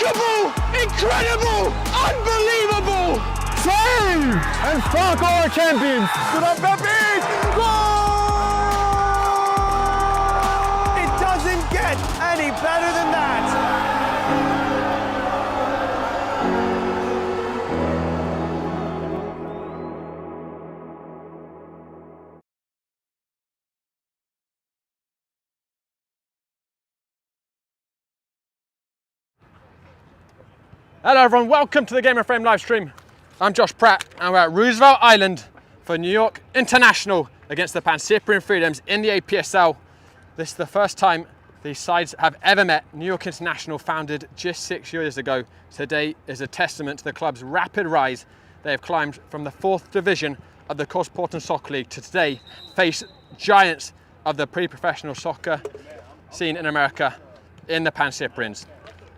Remarkable! Incredible! Unbelievable! Save! And fuck our champions! Good up, Pepe! Goal! It doesn't get any better than that! Hello everyone, welcome to the Game of Frame live stream. I'm Josh Pratt and we're at Roosevelt Island for New York International against the Pancyprian Freedoms in the APSL. This is the first time these sides have ever met. New York International, founded just 6 years ago, today is a testament to the club's rapid rise. They have climbed from the 4th division of the Metropolitan Soccer League to today face giants of the pre-professional soccer scene in America in the Pancyprians.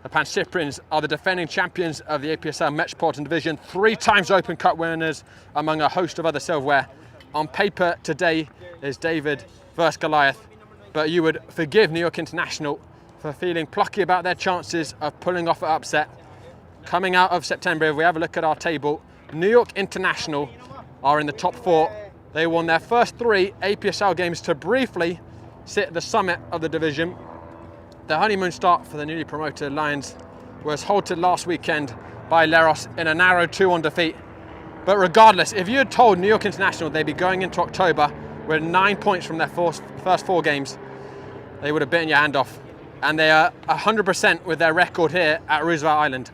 The Pancyprians are the defending champions of the APSL Metropolitan Division, 3 times Open Cup winners among a host of other silverware. On paper, today is David versus Goliath, but you would forgive New York International for feeling plucky about their chances of pulling off an upset. Coming out of September, if we have a look at our table, New York International are in the top 4. They won their first 3 APSL games to briefly sit at the summit of the division. The honeymoon start for the newly promoted Lions was halted last weekend by Leros in a narrow 2-1 defeat. But regardless, if you had told New York International they'd be going into October with 9 points from their first 4 games, they would have bitten your hand off. And they are 100% with their record here at Roosevelt Island.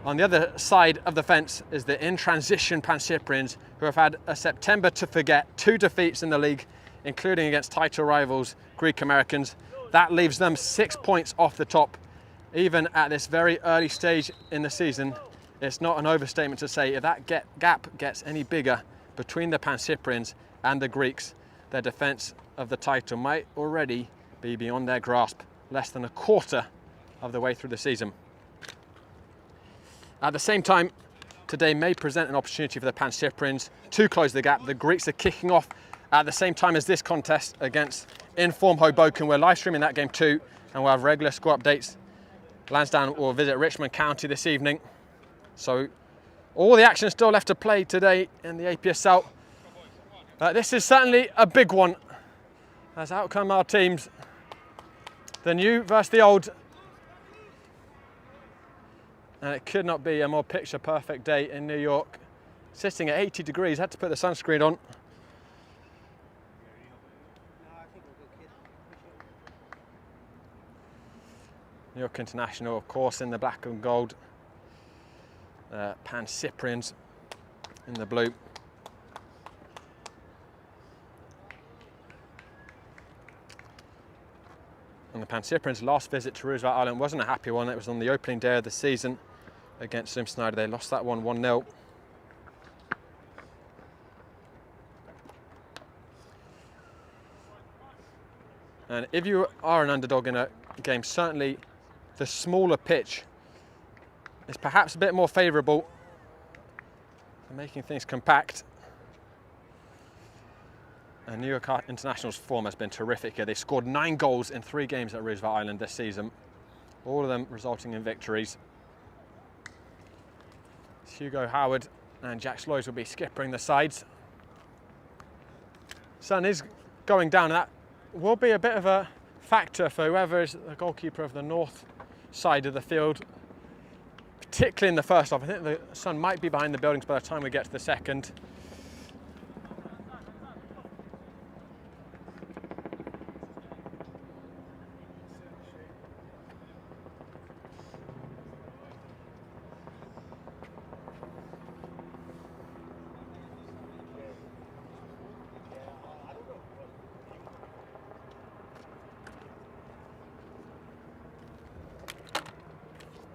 On the other side of the fence is the in-transition Pancyprians, who have had a September to forget, 2 defeats in the league, including against title rivals Greek Americans. That leaves them 6 points off the top. Even at this very early stage in the season, it's not an overstatement to say if that gap gets any bigger between the Pancyprians and the Greeks, their defence of the title might already be beyond their grasp, less than a quarter of the way through the season. At the same time, today may present an opportunity for the Pancyprians to close the gap. The Greeks are kicking off at the same time as this contest against in-form Hoboken. We're live streaming that game too, and we'll have regular score updates. Lansdowne will visit Richmond County this evening. So all the action still left to play today in the APSL. This is certainly a big one, as out come our teams. The new versus the old. And it could not be a more picture perfect day in New York. Sitting at 80 degrees, had to put the sunscreen on. New York International, of course, in the black and gold. Pancyprians in the blue. And the Pancyprians' last visit to Roosevelt Island wasn't a happy one. It was on the opening day of the season against Sim Snyder. They lost that one 1-0. And if you are an underdog in a game, certainly the smaller pitch is perhaps a bit more favourable for making things compact. And New York International's form has been terrific here. They scored 9 goals in 3 games at Roosevelt Island this season, all of them resulting in victories. Hugo Howard and Jack Sloys will be skippering the sides. Sun is going down, and that will be a bit of a factor for whoever is the goalkeeper of the north side of the field, particularly in the first half. I think the sun might be behind the buildings by the time we get to the second.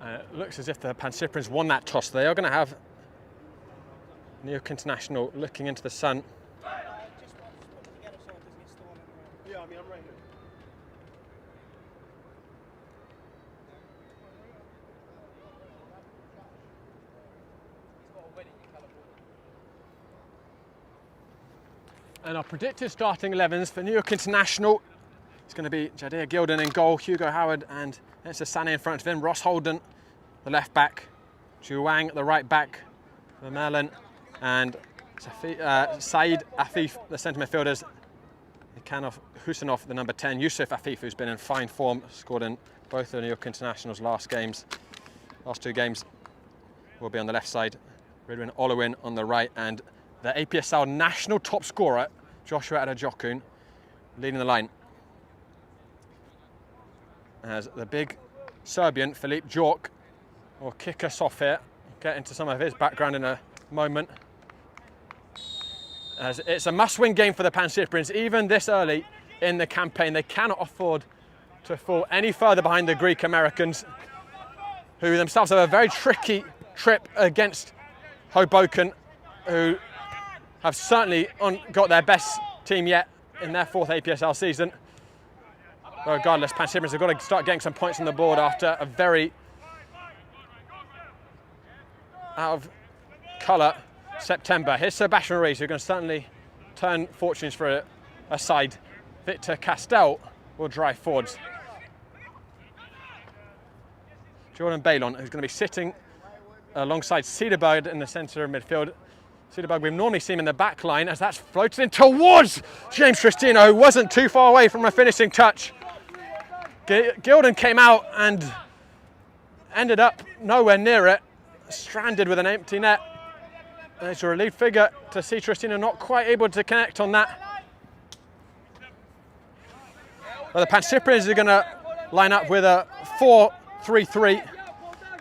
It looks as if the Pancyprians won that toss. They are going to have New York International looking into the sun. And our predicted starting 11s for New York International, it's going to be Jadir Gilden in goal, Hugo Howard and Ensa Sané in front of him, Ross Holden the left back, Juwang at the right back for Merlin, and Saeed Afif, the centre midfielders. Ikanov Husanov, the number 10, Yusuf Afif, who's been in fine form, scored in both of the New York Internationals' last two games, will be on the left side. Ridwan Olowin on the right, and the APSL national top scorer, Joshua Adajokun, leading the line. As the big Serbian, Filip Jork, will kick us off here. Get into some of his background in a moment. As it's a must-win game for the Pancyprians, even this early in the campaign. They cannot afford to fall any further behind the Greek Americans, who themselves have a very tricky trip against Hoboken, who have certainly got their best team yet in their 4th APSL season. But regardless, Pancyprians have got to start getting some points on the board after a very out of colour September. Here's Sebastian Ruiz, who can certainly turn fortunes for a side. Victor Castell will drive forwards. Jordan Bailon, who's going to be sitting alongside Cederberg in the centre of midfield. Cederberg, we've normally seen him in the back line, as that's floated in towards James Tristino, who wasn't too far away from a finishing touch. Gilden came out and ended up nowhere near it, stranded with an empty net. There's a relief figure to see Tristino not quite able to connect on that. Well, the Pancyprians are going to line up with a 4-3-3,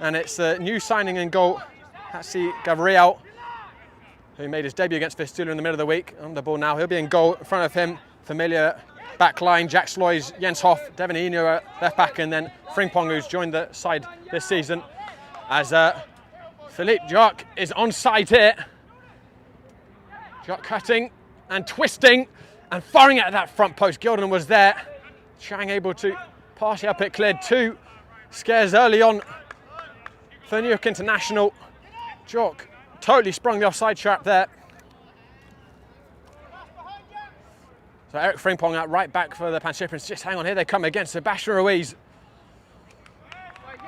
and it's the new signing in goal, Hatsi Gabriel, who made his debut against Vistula in the middle of the week. On the ball now, he'll be in goal. In front of him, familiar back line, Jack Sloys, Jens Hoff, Devin Eno left back, and then Frimpong, who's joined the side this season. As Philippe Jacques is onside here. Jacques cutting and twisting and firing at that front post. Gilden was there. Chang able to pass it up, it cleared. 2 scares early on for New York International. Jacques totally sprung the offside trap there. So Eric Frimpong out right back for the Pancyprians. Just hang on, here they come against Sebastian Ruiz.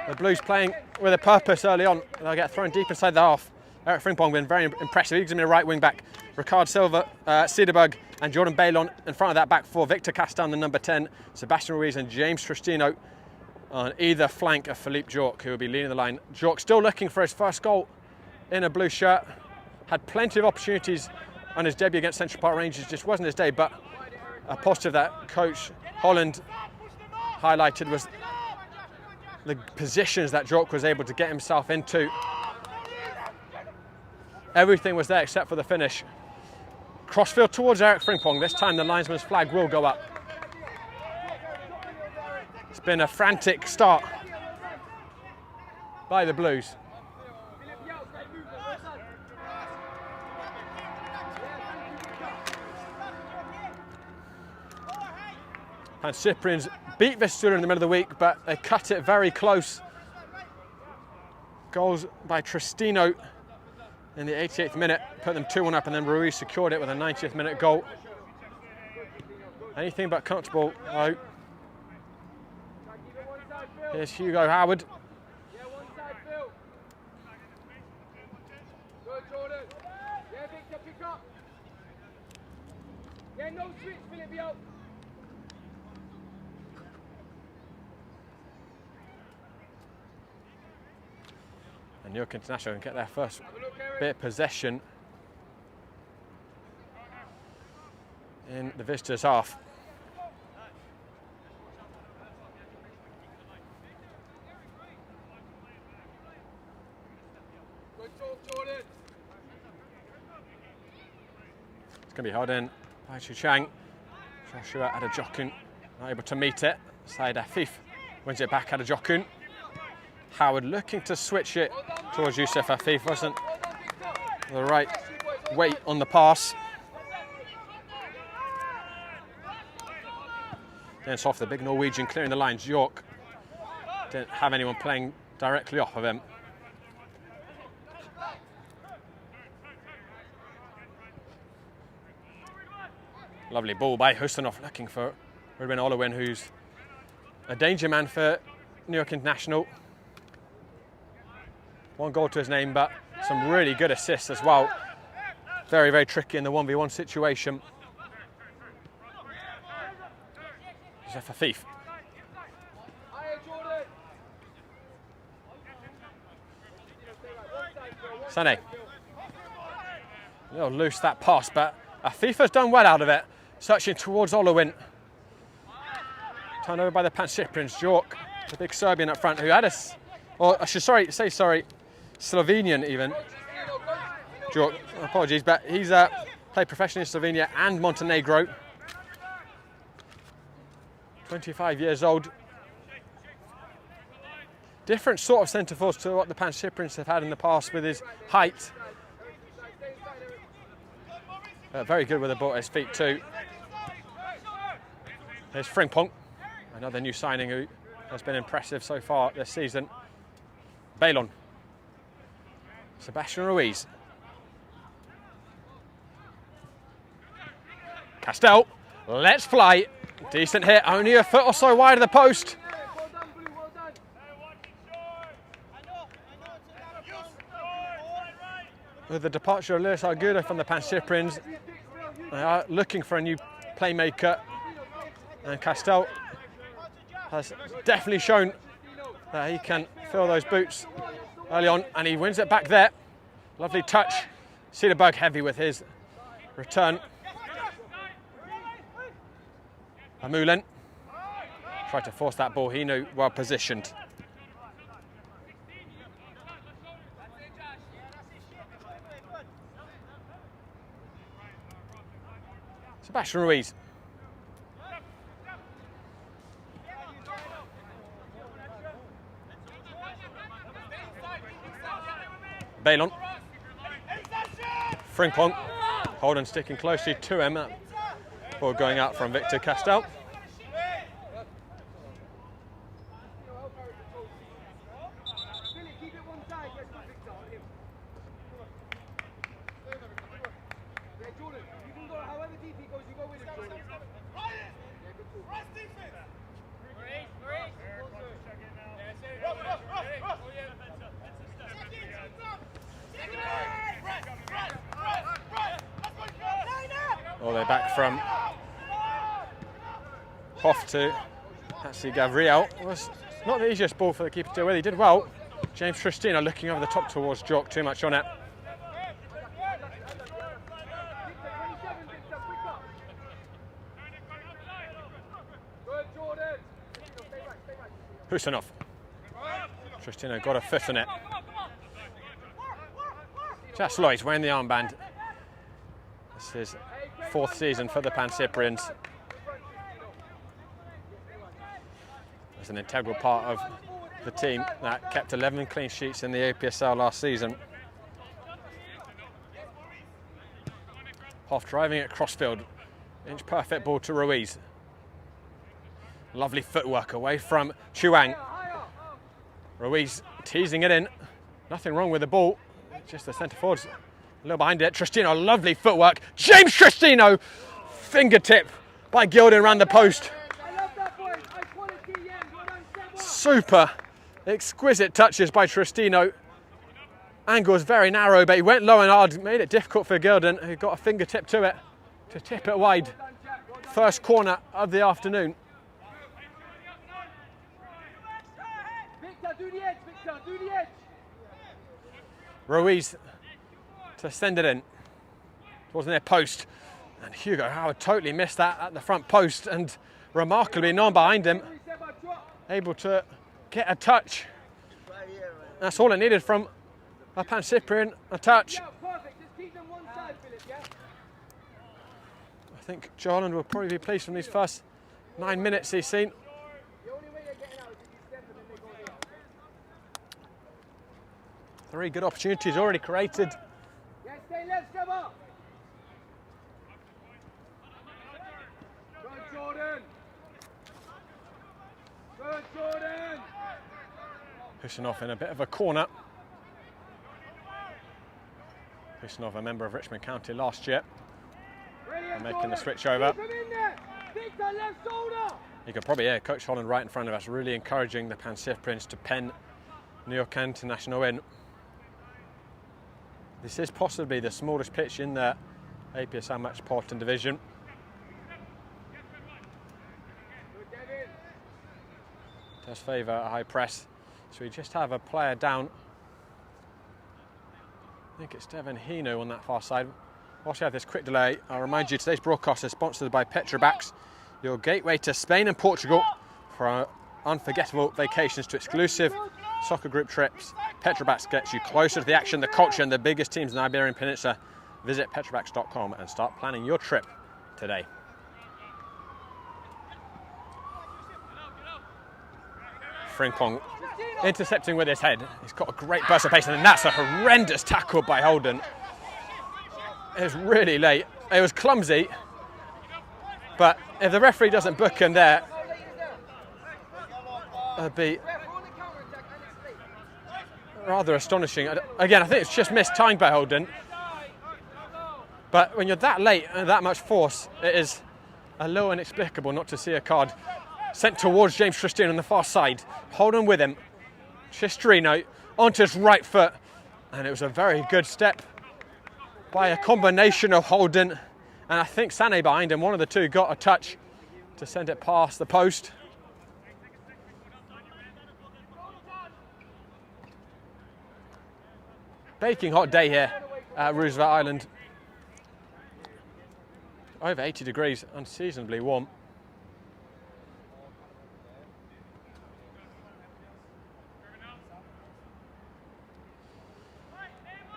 The Blues playing with a purpose early on. They'll get thrown deep inside the half. Eric Frimpong been very impressive. He's going to be a right wing back. Ricard Silva, Cederberg and Jordan Bailon in front of that back four. Victor Castan, the number 10. Sebastian Ruiz and James Tristino on either flank of Philippe Jork, who will be leading the line. Jork still looking for his first goal in a blue shirt. Had plenty of opportunities on his debut against Central Park Rangers. Just wasn't his day, but a positive that Coach Holland highlighted was the positions that Jork was able to get himself into. Everything was there except for the finish. Crossfield towards Eric Frimpong. This time the linesman's flag will go up. It's been a frantic start by the Blues. Pancyprians beat Vistula in the middle of the week, but they cut it very close. Goals by Tristino in the 88th minute put them 2-1 up, and then Ruiz secured it with a 90th minute goal. Anything but comfortable. Oh. Here's Hugo Howard. And New York International can get their first bit of possession in the visitors' half. It's going to be held in by Chu Chang. Joshua Adajokun not able to meet it. Said Afif wins it back. Adajokun. Howard looking to switch it towards Yusuf Afif. Wasn't the right weight on the pass. Then it's off the big Norwegian clearing the lines. York didn't have anyone playing directly off of him. Lovely ball by Hustanov, looking for Ridwan Olowin, who's a danger man for New York International. one goal to his name, but some really good assists as well. Very, very tricky in the 1v1 situation. Joseph Afif. Sané. A little loose that pass, but Afif has done well out of it. Searching towards Olowin. Turned over by the Pancyprians. Jork, the big Serbian up front, who had us, or I should say Slovenian even. Jork, apologies, but he's played professionally in Slovenia and Montenegro. 25 years old. Different sort of centre-forwards to what the Pancyprians have had in the past with his height. Very good with the ball at his feet too. There's Frimpong, another new signing who has been impressive so far this season. Bailon. Sebastian Ruiz. Castell, let's fly. Decent hit, only a foot or so wide of the post. With the departure of Lewis Argudo from the Pancyprians, they are looking for a new playmaker. And Castell has definitely shown that he can fill those boots early on, and he wins it back there. Lovely touch. Cederberg heavy with his return. Amoulin tried to force that ball. He knew well positioned. Sebastian Ruiz. Bailon. Frimpong. Holden sticking closely to him. Ball going out from Victor Castell. All the way back from Hoff to actually Gabriel. Was not the easiest ball for the keeper to deal with. He did well. James Tristino looking over the top towards Jork, too much on it. Husanov. Tristino got a foot on it. Just Lloyd wearing the armband. This is fourth season for the Pancyprians. As an integral part of the team that kept 11 clean sheets in the APSL last season. Hoff driving it crossfield. Inch perfect ball to Ruiz. Lovely footwork away from Chuang. Ruiz teasing it in. Nothing wrong with the ball. Just the centre forwards a little behind it. Tristino, lovely footwork. James Tristino, fingertip by Gilden around the post. Super exquisite touches by Tristino. Angle was very narrow, but he went low and hard, made it difficult for Gilden, who got a fingertip to it to tip it wide. First corner of the afternoon. Ruiz to send it in towards their post, and Hugo Howard totally missed that at the front post, and remarkably no one behind him able to get a touch. That's all it needed from a Pancyprian, a touch. I think Jarland will probably be pleased from these first 9 minutes he's seen. 3 good opportunities already created. Husanov in a bit of a corner. Husanov, a member of Richmond County last year, and making the switch over. You could probably hear Coach Holland right in front of us, really encouraging the Pancyprians to pen New York International in. This is possibly the smallest pitch in the APSL Metropolitan division. Does favour a high press. So we just have a player down. I think it's Devon Hino on that far side. Whilst we have this quick delay, I'll remind you today's broadcast is sponsored by Petrobax, your gateway to Spain and Portugal for unforgettable vacations to exclusive soccer group trips. Petrobax gets you closer to the action, the culture, and the biggest teams in the Iberian Peninsula. Visit petrobax.com and start planning your trip today. Frimpong intercepting with his head. He's got a great burst of pace, and that's a horrendous tackle by Holden. It was really late. It was clumsy, but if the referee doesn't book him there, it'd be rather astonishing. Again, I think it's just missed time by Holden. But when you're that late and that much force, it is a little inexplicable not to see a card sent towards James Tristrino on the far side. Holden with him. Tristrino onto his right foot. And it was a very good step by a combination of Holden and I think Sané behind him. One of the two got a touch to send it past the post. Baking hot day here at Roosevelt Island. Over 80 degrees, unseasonably warm.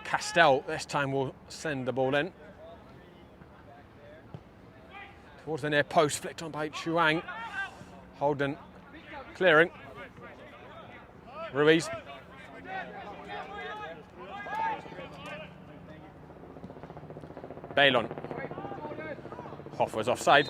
Castell this time will send the ball in. Towards the near post, flicked on by Chuang. Holden clearing. Ruiz. Bailon. Hoff was offside.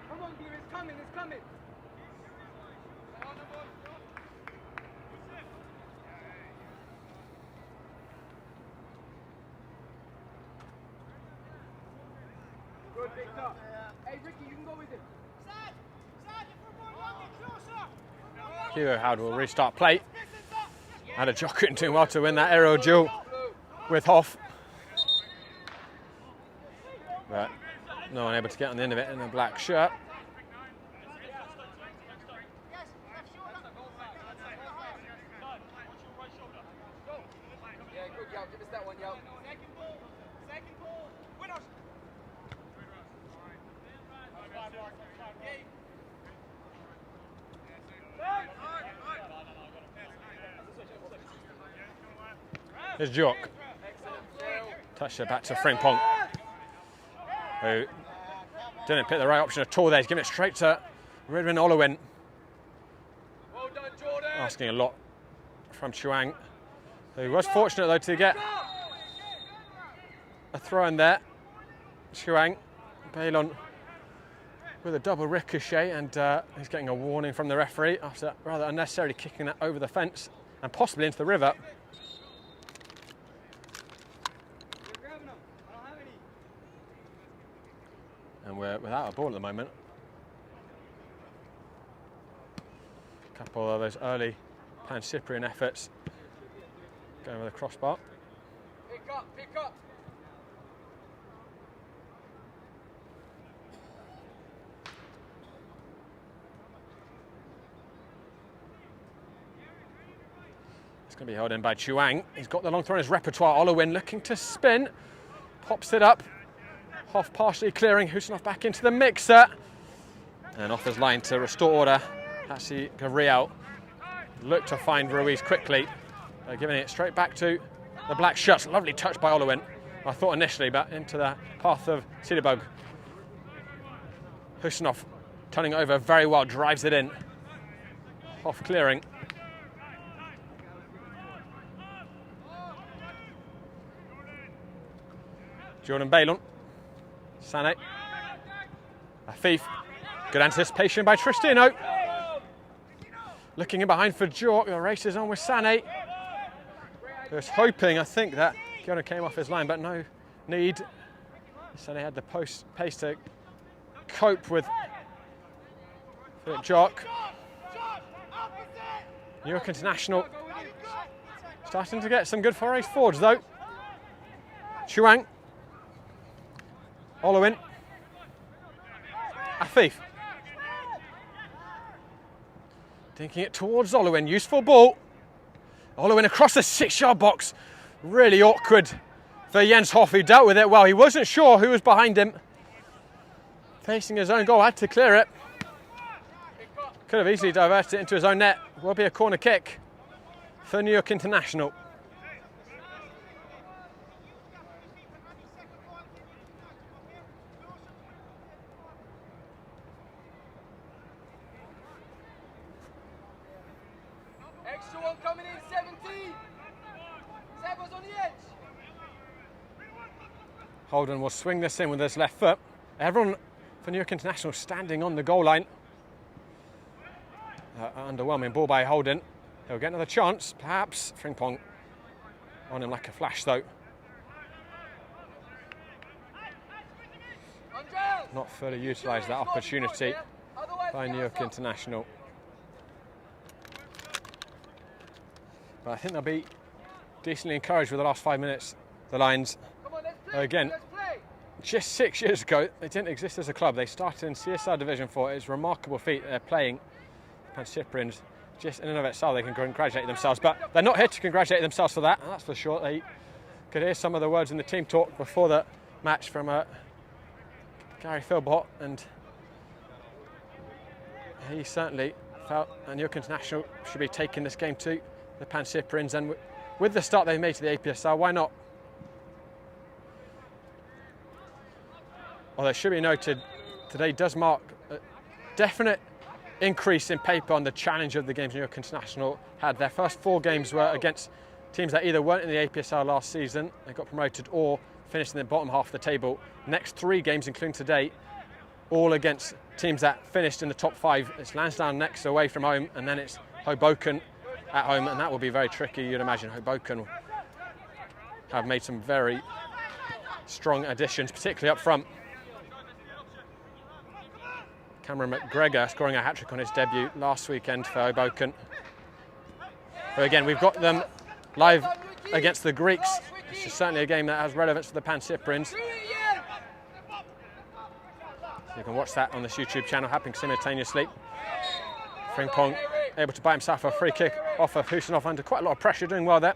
Come on, dear, it's coming, it's coming. Good, Victor. Hey, Ricky, you can go with him. Hugo Howard will restart play. And a Jokin doing well to win that aerial duel with Hoff. But no one able to get on the end of it in a black shirt. Yeah, good, Yao. Give us that one, Yao. Second ball. Winners. Here's Jock. Touched it back to Frimpong, who didn't pick the right option at all there. He's giving it straight to Redwin Olowin. Well done, Jordan. Asking a lot from Chuang, who was fortunate though to get a throw in there. Chuang, Bailon with a double ricochet, and he's getting a warning from the referee after rather unnecessarily kicking that over the fence and possibly into the river. And we're without a ball at the moment. A couple of those early Pancyprian efforts going with the crossbar. Pick up, pick up. It's going to be held in by Chuang. He's got the long throw in his repertoire. Olowin looking to spin. Pops it up. Hoff partially clearing. Husinov back into the mixer. And off his line to restore order. Hassi Gabriel looked to find Ruiz quickly. Giving it straight back to the black shirts. Lovely touch by Olowin. I thought initially, but into the path of Sidibog. Husinov turning over very well. Drives it in. Hoff clearing. Jordan Bailon. Sané. Afif. Good anticipation by Tristrino. Looking in behind for Jork. The race is on with Sané. He was hoping, I think, that Kieran came off his line, but no need. So they had the pace to cope with Philip Jock. New York International starting to get some good forays forwards though. Chuang, Olowin, Afif. Thinking it towards Olowin, useful ball. Olowin across the 6-yard box. Really awkward for Jens Hoff, who dealt with it well. He wasn't sure who was behind him. Facing his own goal, had to clear it. Could have easily diverted it into his own net. Will be a corner kick for New York International. Extra one coming in, 17. Seven's on the edge. Holden will swing this in with his left foot. Everyone for New York International standing on the goal line. Underwhelming ball by Holden. He'll get another chance, perhaps. Frimpong on him like a flash though. Not fully utilised that opportunity by New York International. But I think they'll be decently encouraged with the last 5 minutes. The Lions, again, just 6 years ago, they didn't exist as a club. They started in CSR Division 4. It's a remarkable feat. They're playing Pancyprians. Just in and of itself, they can congratulate themselves. But they're not here to congratulate themselves for that, that's for sure. They could hear some of the words in the team talk before the match from Gary Philbott, and he certainly felt that New York International should be taking this game to the Pancyprians, and with the start they've made to the APSL, why not? Although it should be noted, today does mark a definite increase in paper on the challenge of the games New York International had. Their first 4 games were against teams that either weren't in the APSL last season, they got promoted, or finished in the bottom half of the table. Next 3 games, including today, all against teams that finished in the top 5. It's Lansdowne next away from home, and then it's Hoboken at home, and that will be very tricky, you'd imagine. Hoboken have made some very strong additions, particularly up front. Cameron McGregor scoring a hat-trick on his debut last weekend for Hoboken. But again, we've got them live against the Greeks. It's certainly a game that has relevance to the Pancyprians. So you can watch that on this YouTube channel happening simultaneously. Frimpong able to buy himself a free kick off of Husinov under quite a lot of pressure, doing well there.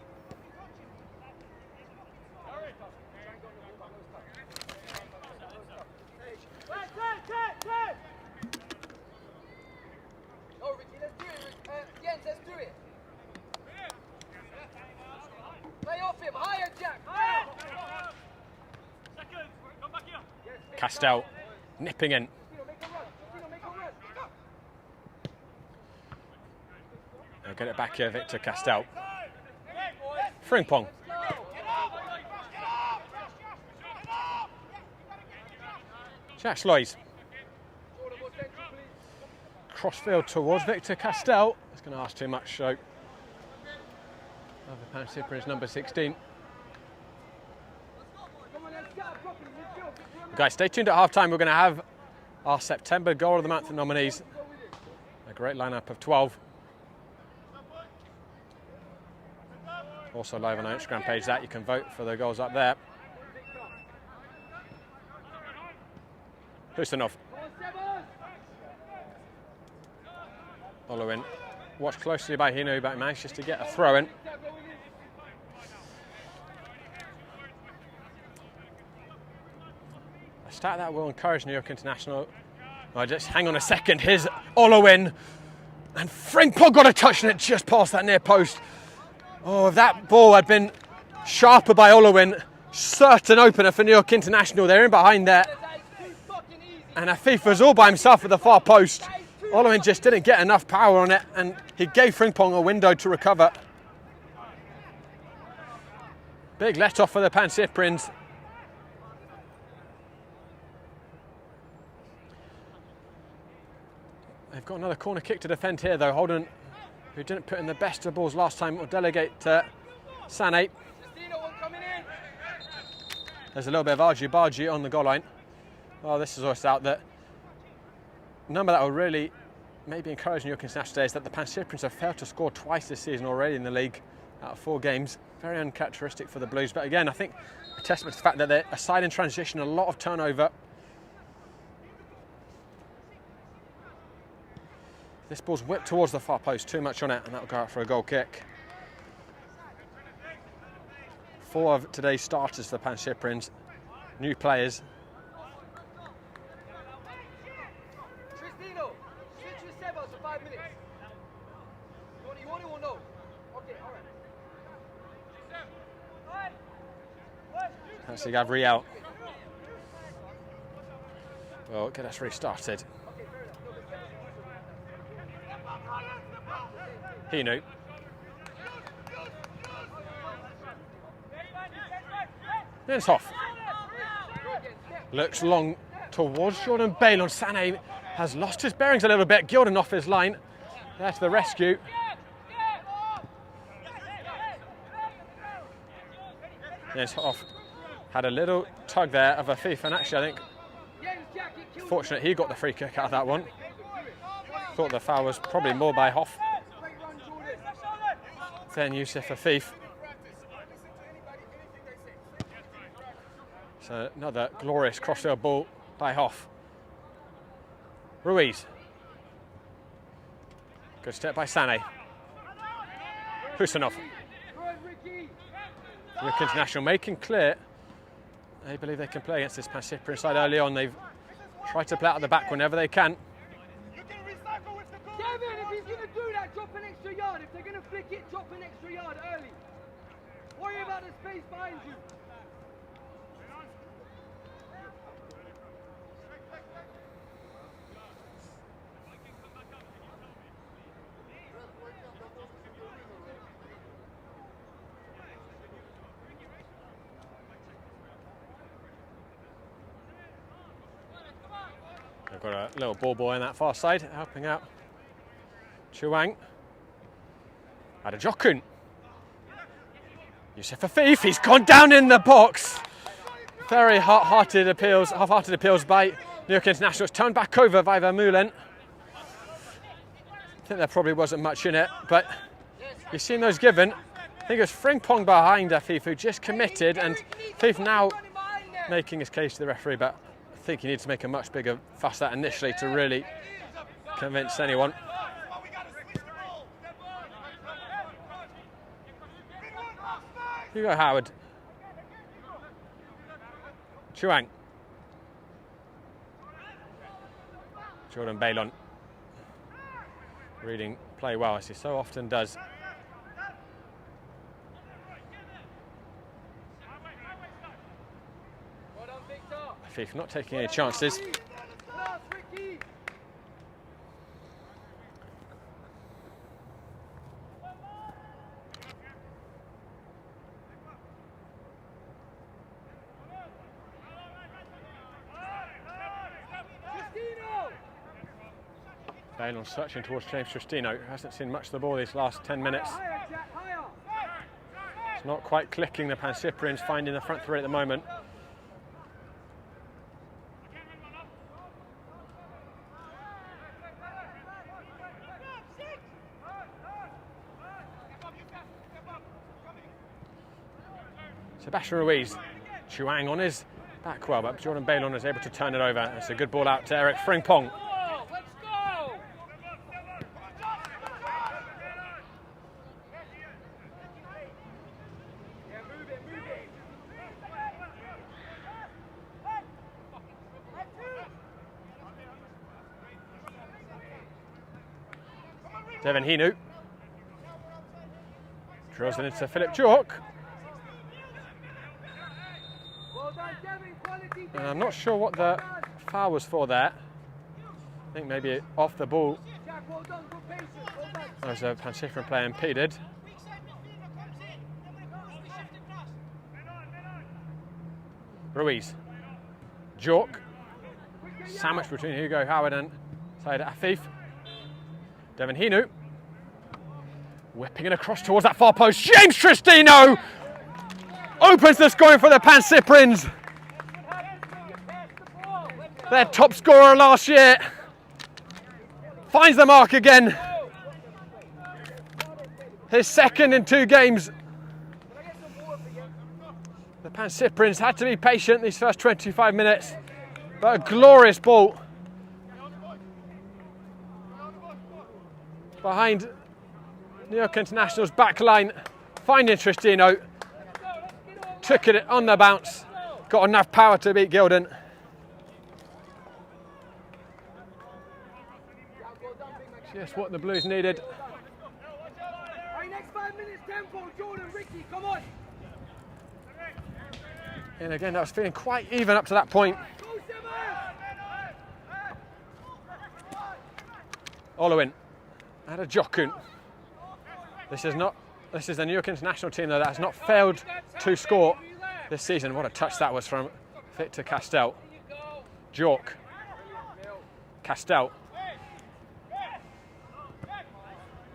Castell nipping in. They'll get it back here, Victor Castell. Frimpong. Jack Sloys. Crossfield towards Victor Castell. It's going to ask too much, so. Other Pancyprians, number 16. Guys, stay tuned at half-time. We're going to have our September Goal of the Month nominees. A great lineup of 12. Also live on our Instagram page that you can vote for the goals up there. Husinov. Olowin. Watched closely by Hino, but manages to get a throw in. A stat that will encourage New York International. Oh, just hang on a second. Here's Olowin. And Frimpong got a touch on it just past that near post. Oh, if that ball had been sharper by Olowin, certain opener for New York International. They're in behind there. And Afif was all by himself at the far post. Olowin just didn't get enough power on it, and he gave Frimpong a window to recover. Big let-off for the Pancyprians. They've got another corner kick to defend here, though. Holden, who didn't put in the best of balls last time, will delegate to Sané. Justino, one coming in. There's a little bit of argy-bargy on the goal line. Well, this is also out that number that will really maybe encourage New York International today is that the Pancyprians have failed to score twice this season already in the league out of 4 games. Very uncharacteristic for the Blues. But again, I think a testament to the fact that they're a side in transition, a lot of turnover. This ball's whipped towards the far post, too much on it, and that'll go out for a goal kick. 4 of today's starters for the Pancyprians, new players. Justino, switch with Seba for 5 minutes. You want it or no? Okay, all right. That's the Gabriel. Well, get us restarted. Hinu. It's off. Looks long towards Jordan Baylon. Sané has lost his bearings a little bit. Gilden off his line. There to the rescue. It's off. Had a little tug there of Afif, and actually I think fortunate he got the free kick out of that one. Thought the foul was probably more by Hoff than Yusuf Afif. So another glorious crossfield ball by Hoff. Ruiz. Good step by Sané. Husanov. New York International making clear they believe they can play against this Pancyprian side early on. They've tried to play out at the back whenever they can. Devin, if he's going to do that, drop an extra yard. If they're going to flick it, drop an extra yard early. Worry about the space behind you. They've got a little ball boy on that far side, helping out Chuang. Adajokun. Yusuf Afif, he's gone down in the box. Very half-hearted appeals by New York International. It's turned back over by Vermeulen. I think there probably wasn't much in it, but you've seen those given. I think it was Frimpong behind Afif who just committed, and Afif now making his case to the referee, but I think he needs to make a much bigger fuss that initially to really convince anyone. Hugo Howard. Chuang. Jordan Baylon. Reading play well, as he so often does. Afif not taking any chances. Baylon searching towards James Justino, who hasn't seen much of the ball these last 10 minutes. It's not quite clicking, the Pancyprians finding the front three at the moment. Sebastian Ruiz, Chuang on his back well, but Jordan Baylon is able to turn it over. It's a good ball out to Eric Frimpong. Devin Hinu drills it into Philip Jork. And I'm not sure what the foul was for there. I think maybe off the ball. There was a Pancyprian player impeded. Ruiz. Jork. Sandwich between Hugo Howard and Said Afif. Devin Hinu. Whipping it across towards that far post. James Tristino opens the scoring for the Pancyprians. Their top scorer last year finds the mark again. His second in 2 games. The Pancyprians had to be patient these first 25 minutes, but a glorious ball behind New York International's back line, finding Tristino, took it on the bounce, got enough power to beat Gilden. Just what the Blues needed. Next 5 minutes tempo, Jordan, Ricky, come on. And again, that was feeling quite even up to that point. Olowin had a Jokun. This is the New York International team though that has not failed to score this season. What a touch that was from Victor Castell. Jork. Castell.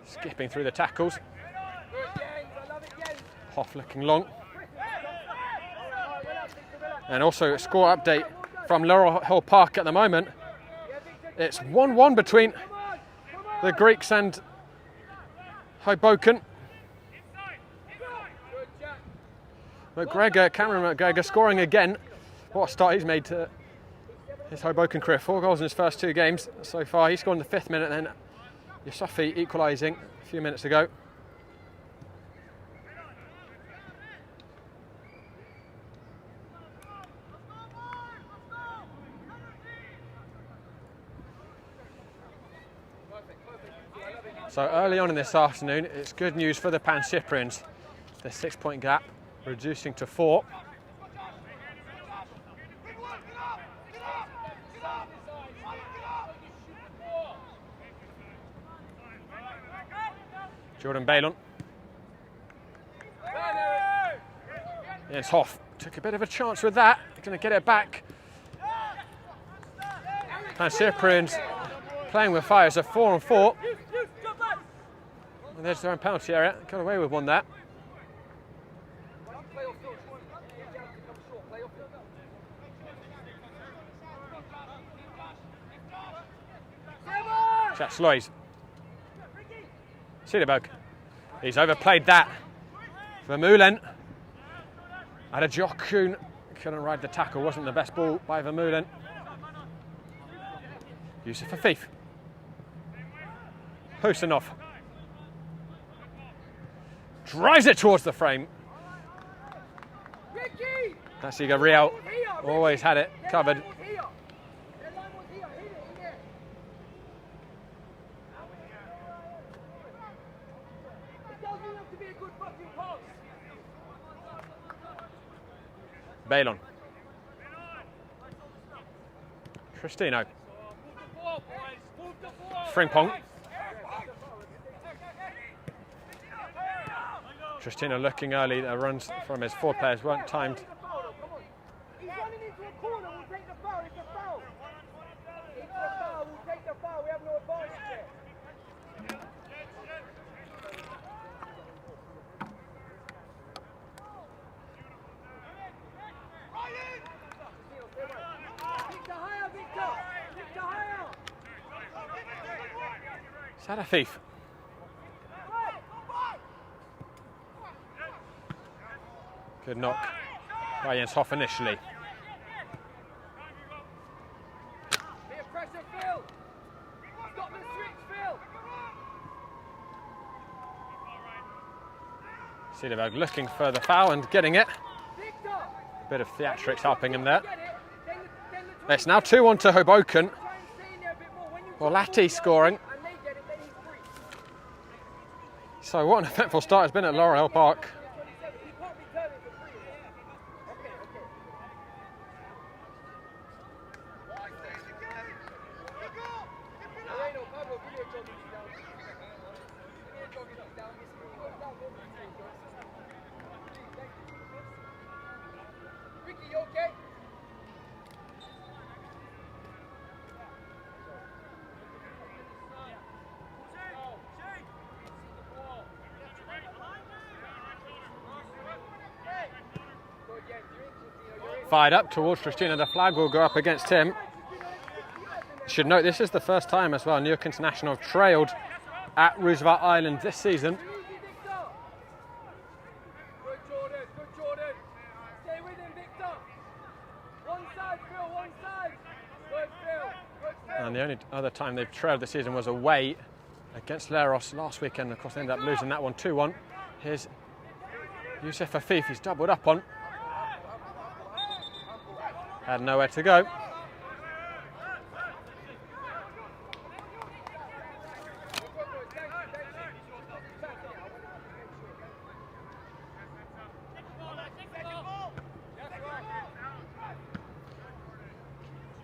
Skipping through the tackles. Hoff looking long. And also a score update from Laurel Hill Park at the moment. It's 1-1 between the Greeks and Hoboken. Cameron McGregor scoring again. What a start he's made to his Hoboken career. 4 goals in his first 2 games so far. He scored in the 5th minute, then Yusufi equalising a few minutes ago. So early on in this afternoon, it's good news for the Pancyprians. The 6-point gap reducing to 4. Jordan Balon. Jens Hoff took a bit of a chance with that. Going to get it back. Pancyprians playing with fire. It's a 4-on-4. And there's their own penalty area. Got away with one there. Jack Sloys. Sideberg. He's overplayed that. Vermeulen. Had a Jokun. Couldn't ride the tackle. Wasn't the best ball by Vermeulen. Yusuf Afif. Husanov. Drives it towards the frame. That's Iga Riel. Always had it covered. Balon. Tristino. Frimpong. Tristino looking early. The runs from his forward players weren't timed. He's running into a corner. We'll take the foul. It's a foul. It's a foul. We'll take the foul. We have no advantage there. Victor higher, Victor. Victor higher. Sadafif. Good knock by Jens Hoff initially. Sideberg looking for the foul and getting it. A bit of theatrics helping him there. It's now 2-1 to Hoboken. Volati scoring. So what an eventful start has been at Laurel Hill Park. Fired up towards Tristina. The flag will go up against him. Should note this is the first time as well New York International have trailed at Roosevelt Island this season. Good, Jordan. Good, Jordan. Stay with him, Victor. One side, Phil. One side. Good, Phil. Good, Phil. And the only other time they've trailed this season was away against Leros last weekend. Of course, they ended up losing that one 2-1. Here's Youssef Afif. He's doubled up on. Had nowhere to go.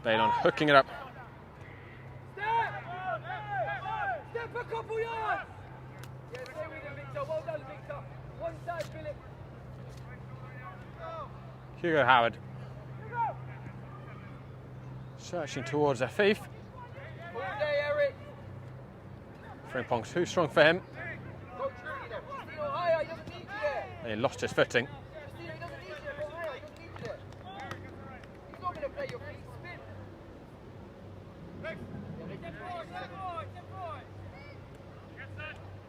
Baylon hooking it up. Step a couple yards. Yeah, stay with him, Victor. Well done, Victor. One side, Philip. Hugo Howard. Searching towards Afif. All day, Eric. Frimpong's too strong for him. Go Trustino. Trustino higher. He doesn't need you there. And he lost his footing. Trustino, he doesn't need you there. Go higher. He doesn't need you there. He's not going to play your feet. Spin.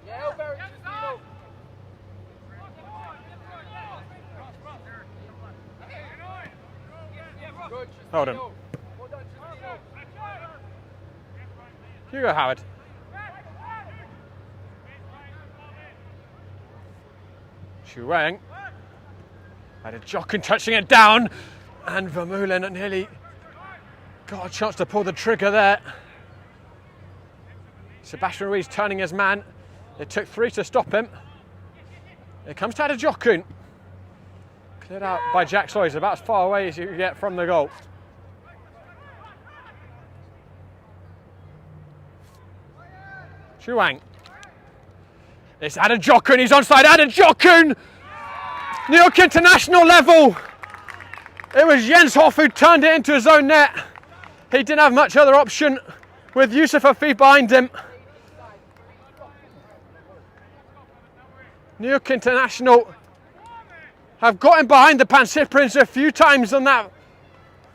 Yeah, help Eric. Trustino. Good, Trustino. Hold him. Well done, Trustino. Hugo Howard. Xu Wang. Had a Jochen touching it down. And Vermeulen nearly got a chance to pull the trigger there. Sebastian Ruiz turning his man. It took 3 to stop him. It comes to Adejokun. Cleared out by Jack Soys, about as far away as you can get from the goal. Xu Wang. It's Adejokun, he's onside. Adejokun! New York International level. It was Jens Hoff who turned it into his own net. He didn't have much other option with Youssef Afif behind him. New York International have gotten behind the Pancyprians a few times on that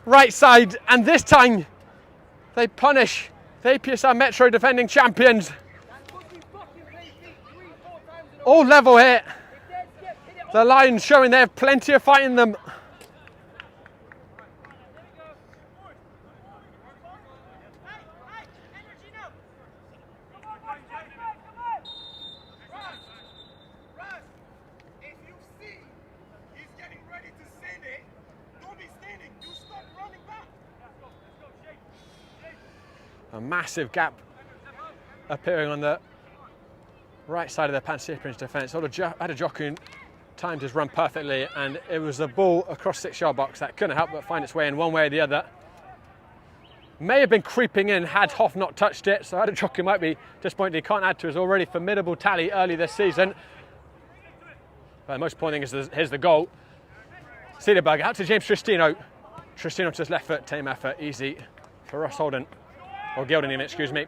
right side, and this time they punish the APSL Metro defending champions. All level here. The Lions showing they have plenty of fight in them. A massive gap appearing on the right side of the Pancyprians defence. Adejokun timed his run perfectly, and it was a ball across 6-yard box that couldn't help but find its way in one way or the other. May have been creeping in had Hoff not touched it, so Adejokun might be disappointed he can't add to his already formidable tally early this season. But the most important thing is here's the goal. Cederberg out to James Tristino. Tristino to his left foot, tame effort, easy for Ross Holden. Or Gilden even, excuse me.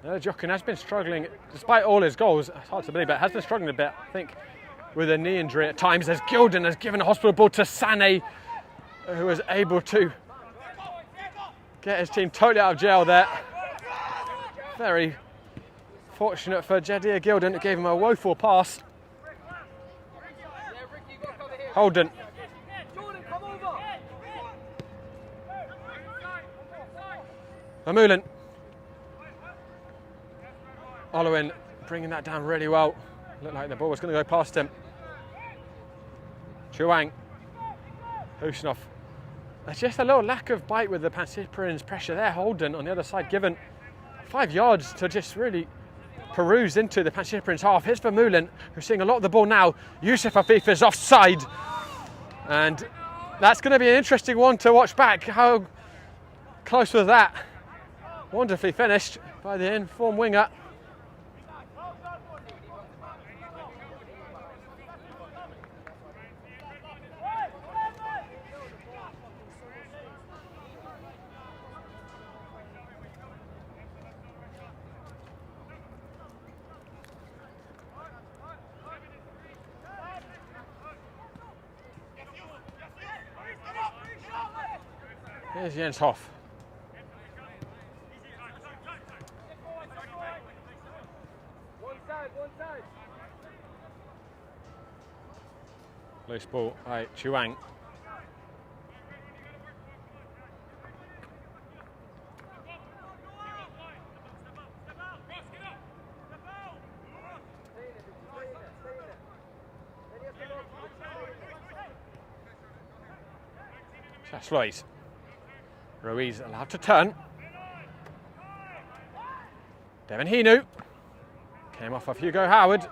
Adejokun has been struggling, despite all his goals, it's hard to believe, but has been struggling a bit, I think, with a knee injury at times, as Gilden has given a hospital ball to Sané, who was able to get his team totally out of jail there. Very fortunate for Jadir Gilden, it gave him a woeful pass. Holden. Vermeulen. Olowin bringing that down really well. Looked like the ball was going to go past him. Xu Wang. Husnov. There's just a little lack of bite with the Pancyprians' pressure there. Holden on the other side given 5 yards to just really peruse into the Pancyprians' half. Here's Vermeulen, who's seeing a lot of the ball now. Youssef Afif is offside. And that's going to be an interesting one to watch back. How close was that? Wonderfully finished by the informed winger. Here's Jens Hoff. One side, one side. Loose ball by Chuang. That's Ruiz. Ruiz allowed to turn. Devin Hinu. Came off of Hugo Howard.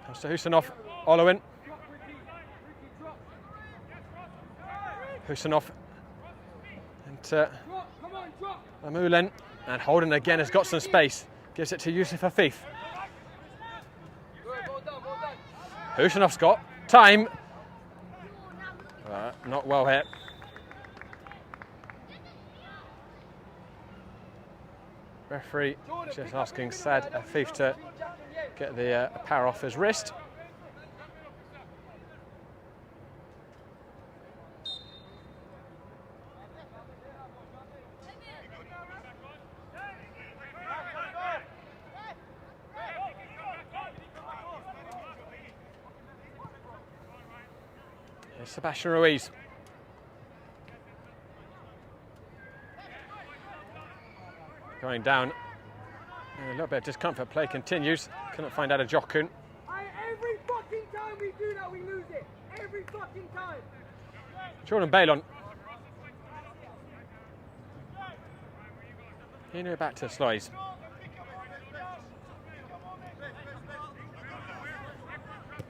Comes to Husanov. Olowin. Husanov. Into Amulin. And Holden again has got some space. Gives it to Yusuf Afif. Husanov's got time. Not well hit. Referee just asking Saad Afif to get the power off his wrist. Here's Sebastian Ruiz. Going down. A little bit of discomfort. Play continues. Couldn't find out a Jokun. Every fucking time we do that, we lose it. Every fucking time. Jordan Balon. Hinu back to Slois.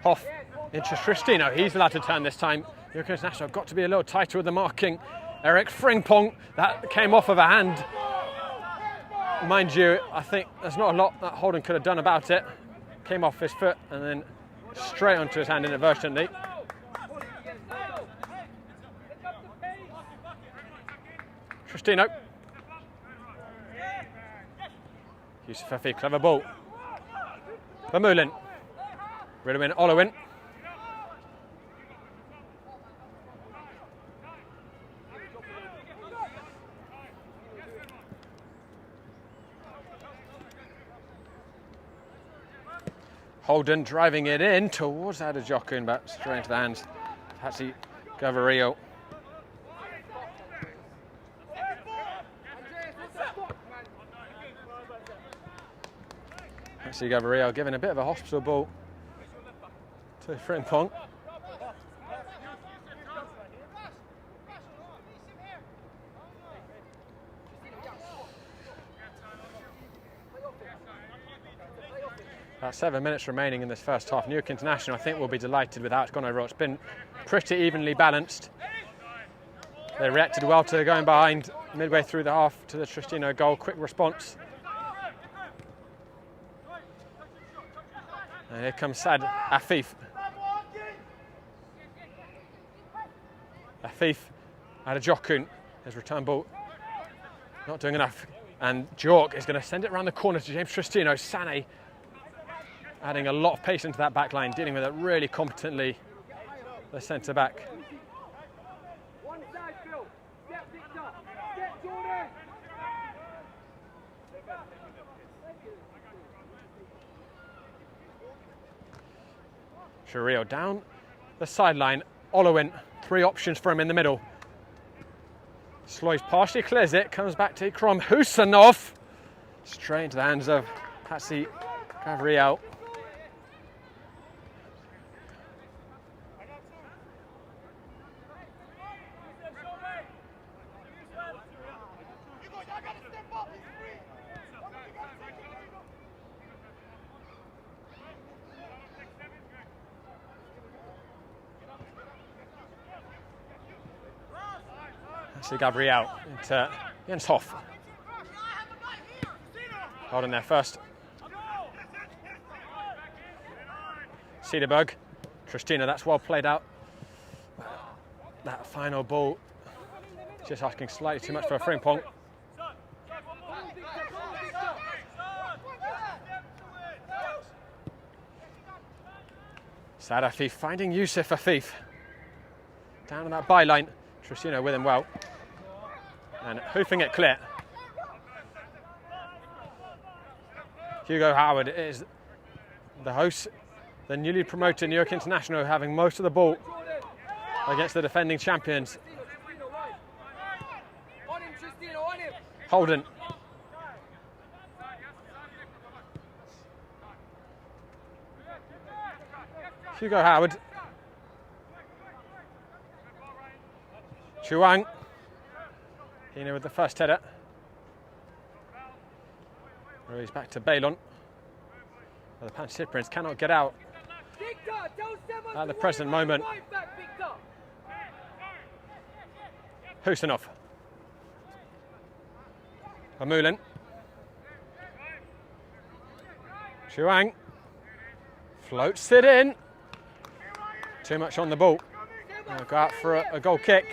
Hoff into Tristino. He's allowed to turn this time. European International got to be a little tighter with the marking. Eric Frimpong. That came off of a hand. Mind you, I think there's not a lot that Holden could have done about it. Came off his foot and then straight onto his hand inadvertently. Tristino. Yusuf Afif, clever ball. Vermeulen. Ridwin Olowin. Holden driving it in towards Adejokun, but straight into the hands of Patsy Gavarillo. Patsy Gavarillo giving a bit of a hospital ball to Frimpong. About 7 minutes remaining in this first half. Newark International, I think, will be delighted with how it's gone overall. It's been pretty evenly balanced. They reacted well to going behind midway through the half to the Tristino goal. Quick response. And here comes Saad Afif. Afif, Adejokun, his return ball. Not doing enough. And Jork is going to send it around the corner to James Tristino. Sané adding a lot of pace into that back line, dealing with it really competently, the centre-back. One side, Phil. Step Victor. Step Jordan. Shario down the sideline. Olowin, 3 options for him in the middle. Slois partially clears it, comes back to Ikram Husanov. Straight into the hands of Patsy Gavarillo. Patsy Gavarillo into Jens Hoff. Holding there first. Cederberg, Tristino, that's well played out. That final ball, just asking slightly too much for a Frimpong. Saad Afif finding Yusuf Afif. Down on that byline. Tristino with him well. And hoofing it clear. Hugo Howard is the host, the newly promoted New York International, having most of the ball against the defending champions. Holden. Hugo Howard. Chuang. Hina with the first header. He's back to Balon. The Pancyprians cannot get out at the present moment. Husanov. Amulin. Chuang. Floats it in. Too much on the ball. I'll go out for a goal kick.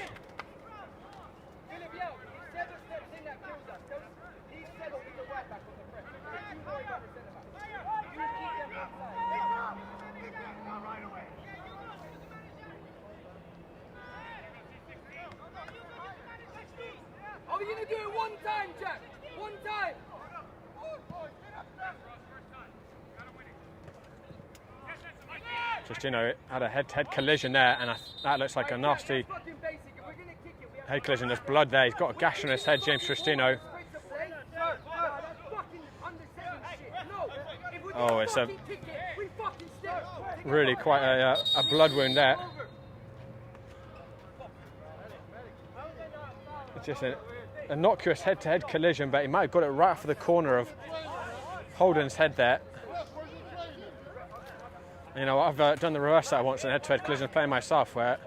Are we going to do it one time, Jack? One time. Tristino had a head-to-head collision there, and that looks like a nasty head collision. There's blood there. He's got a gash on his head, James Tristino. Oh, it's a really quite a blood wound there. It's just an innocuous head-to-head collision, but he might have got it right off the corner of Holden's head there. You know, I've done the reverse that once in a head-to-head collision playing myself, where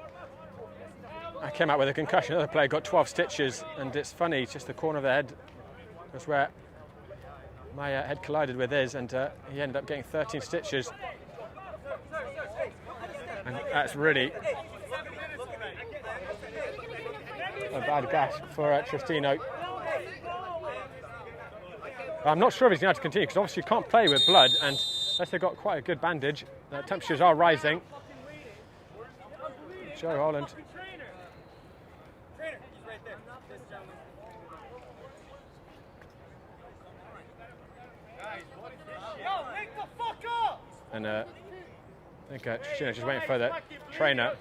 I came out with a concussion. The other player got 12 stitches, and it's funny, just the corner of the head was where my head collided with his, and he ended up getting 13 stitches. And that's really a bad gash for Tristino. I'm not sure if he's going to have to continue, because obviously you can't play with blood, and unless they've got quite a good bandage. Temperatures are rising. Joe Holland. And I think Tristino's just waiting for the trainer.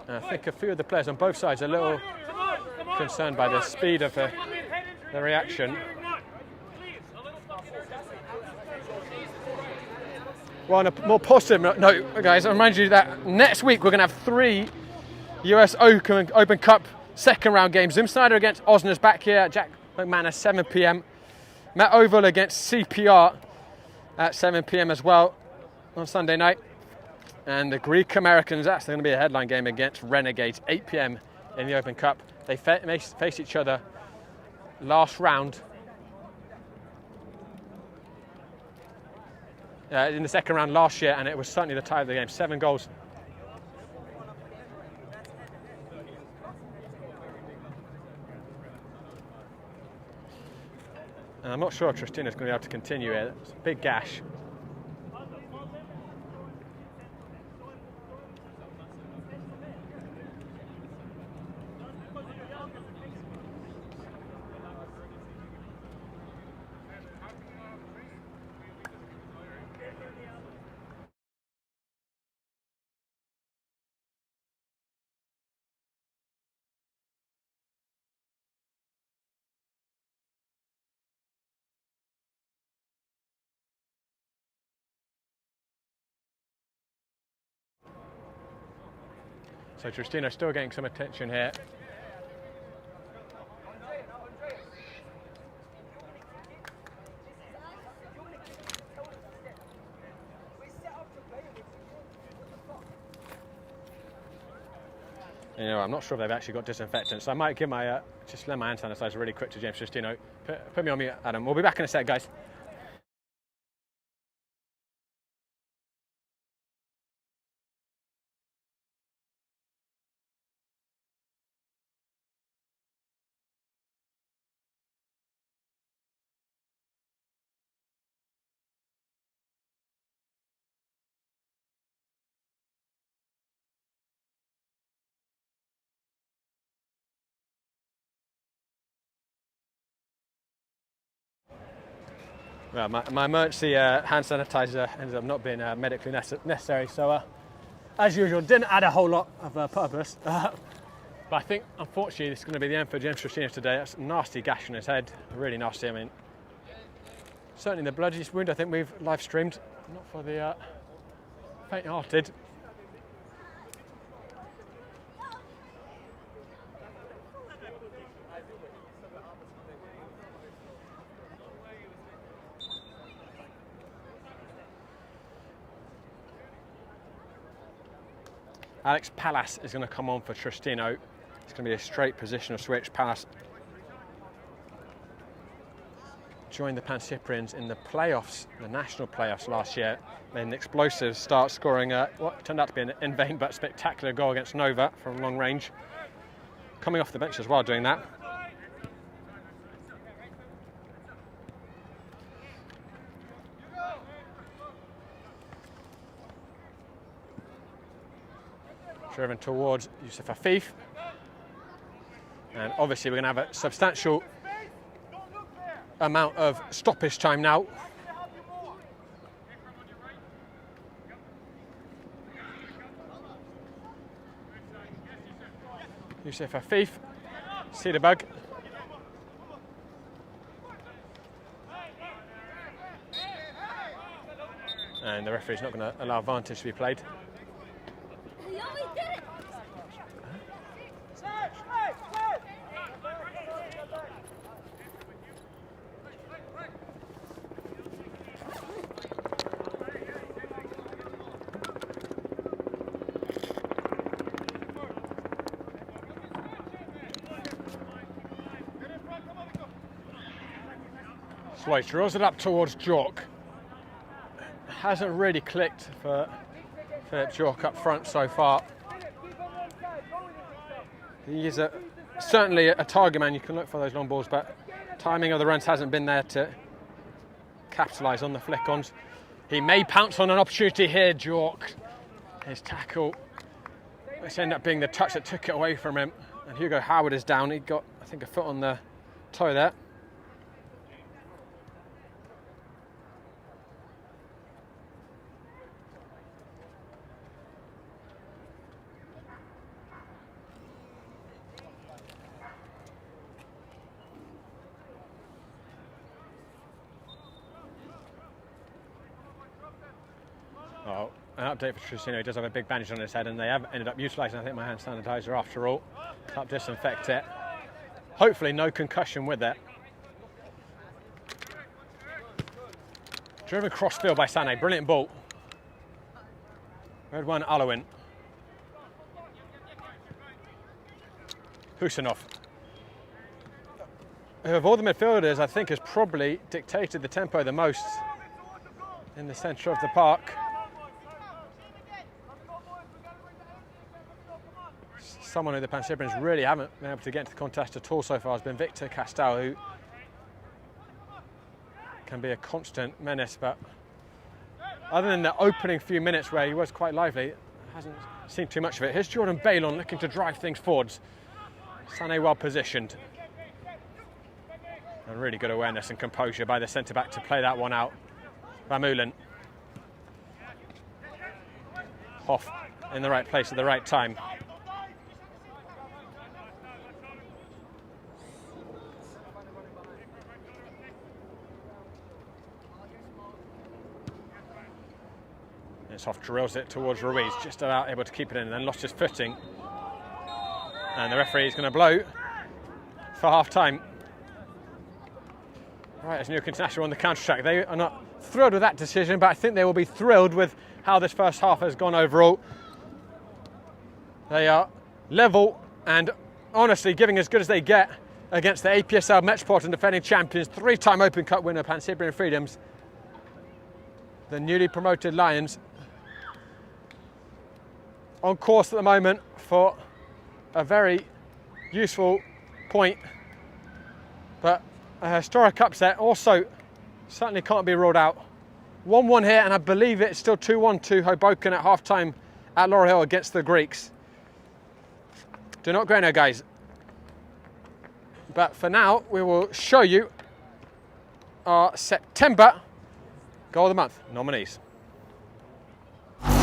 And I think a few of the players on both sides are a little concerned by the speed of the reaction. Well, on a more positive note, guys, I remind you that next week we're going to have 3 US Open Cup second round games. Zim Snyder against Osner's back here at Jack McManus, 7 p.m. Matt Oval against CPR at 7 p.m. as well on Sunday night. And the Greek Americans, that's going to be a headline game against Renegades, 8 p.m. in the Open Cup. They face each other last round. In the second round last year, and it was certainly the tie of the game, 7 goals. And I'm not sure if Tristino's going to be able to continue it. It's a big gash. So Tristino still getting some attention here. You know, I'm not sure if they've actually got disinfectant, so I might give my just lend my hand sanitizer really quick to James Tristino. Put me on mute, Adam. We'll be back in a sec, guys. Well, my emergency hand sanitizer ended up not being medically necessary, so as usual, didn't add a whole lot of purpose. But I think, unfortunately, this is going to be the end for James Tristino today. That's a nasty gash on his head, really nasty. I mean, certainly the bloodiest wound I think we've live streamed, not for the faint-hearted. Alex Pallas is going to come on for Tristino. It's going to be a straight positional switch. Pallas joined the Pancyprians in the playoffs, the national playoffs last year. Made an explosive start, scoring what turned out to be an in vain but spectacular goal against Nova from long range. Coming off the bench as well doing that. Driven towards Yusuf Afif, and obviously we're going to have a substantial amount of stoppage time now. Yusuf Afif, Cedarburg. And the referee's not going to allow advantage to be played. Sway draws it up towards Jork. Hasn't really clicked for Philip Jork up front so far. He is certainly a target man. You can look for those long balls, but timing of the runs hasn't been there to capitalise on the flick-ons. He may pounce on an opportunity here, Jork. His tackle, this ended up being the touch that took it away from him. And Hugo Howard is down. He got, I think, a foot on the toe there. Oh, an update for Tristino. He does have a big bandage on his head, and they have ended up utilising, I think, my hand sanitizer after all. Help disinfect it. Hopefully no concussion with it. Driven cross field by Sané. Brilliant ball. Red one, Alowin. Husanov, who of all the midfielders I think has probably dictated the tempo the most in the centre of the park. Someone who the Pancyprians really haven't been able to get into the contest at all so far has been Victor Castal, who can be a constant menace, but other than the opening few minutes where he was quite lively, hasn't seen too much of it. Here's Jordan Baylon looking to drive things forwards. Sané well positioned. And really good awareness and composure by the centre-back to play that one out. Vermeulen. Hoff in the right place at the right time. Hoff drills it towards Ruiz, just about able to keep it in, and then lost his footing. And the referee is going to blow for half-time. Right, as New York International on the counter-attack. They are not thrilled with that decision, but I think they will be thrilled with how this first half has gone overall. They are level and honestly giving as good as they get against the APSL Metropolitan defending champions, three-time Open Cup winner Pancyprian Freedoms, the newly promoted Lions. On course at the moment for a very useful point, but a historic upset also certainly can't be ruled out. 1-1 here, and I believe it's still 2-1 to Hoboken at half-time at Laurel Hill against the Greeks. Do not go anywhere, guys. But for now, we will show you our September Goal of the Month nominees. Junior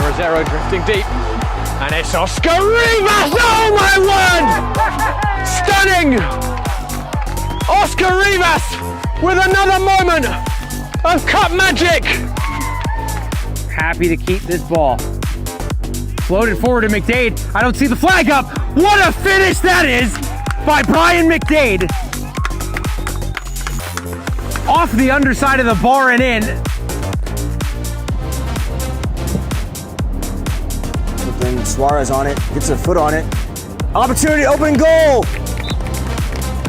Rosero drifting deep. And it's Oscar Rivas! Oh my word! Stunning! Oscar Rivas with another moment of cup magic! Happy to keep this ball. Floated forward to McDade. I don't see the flag up. What a finish that is by Brian McDade. Off the underside of the bar and in. Then Suarez on it, gets a foot on it. Opportunity, open goal!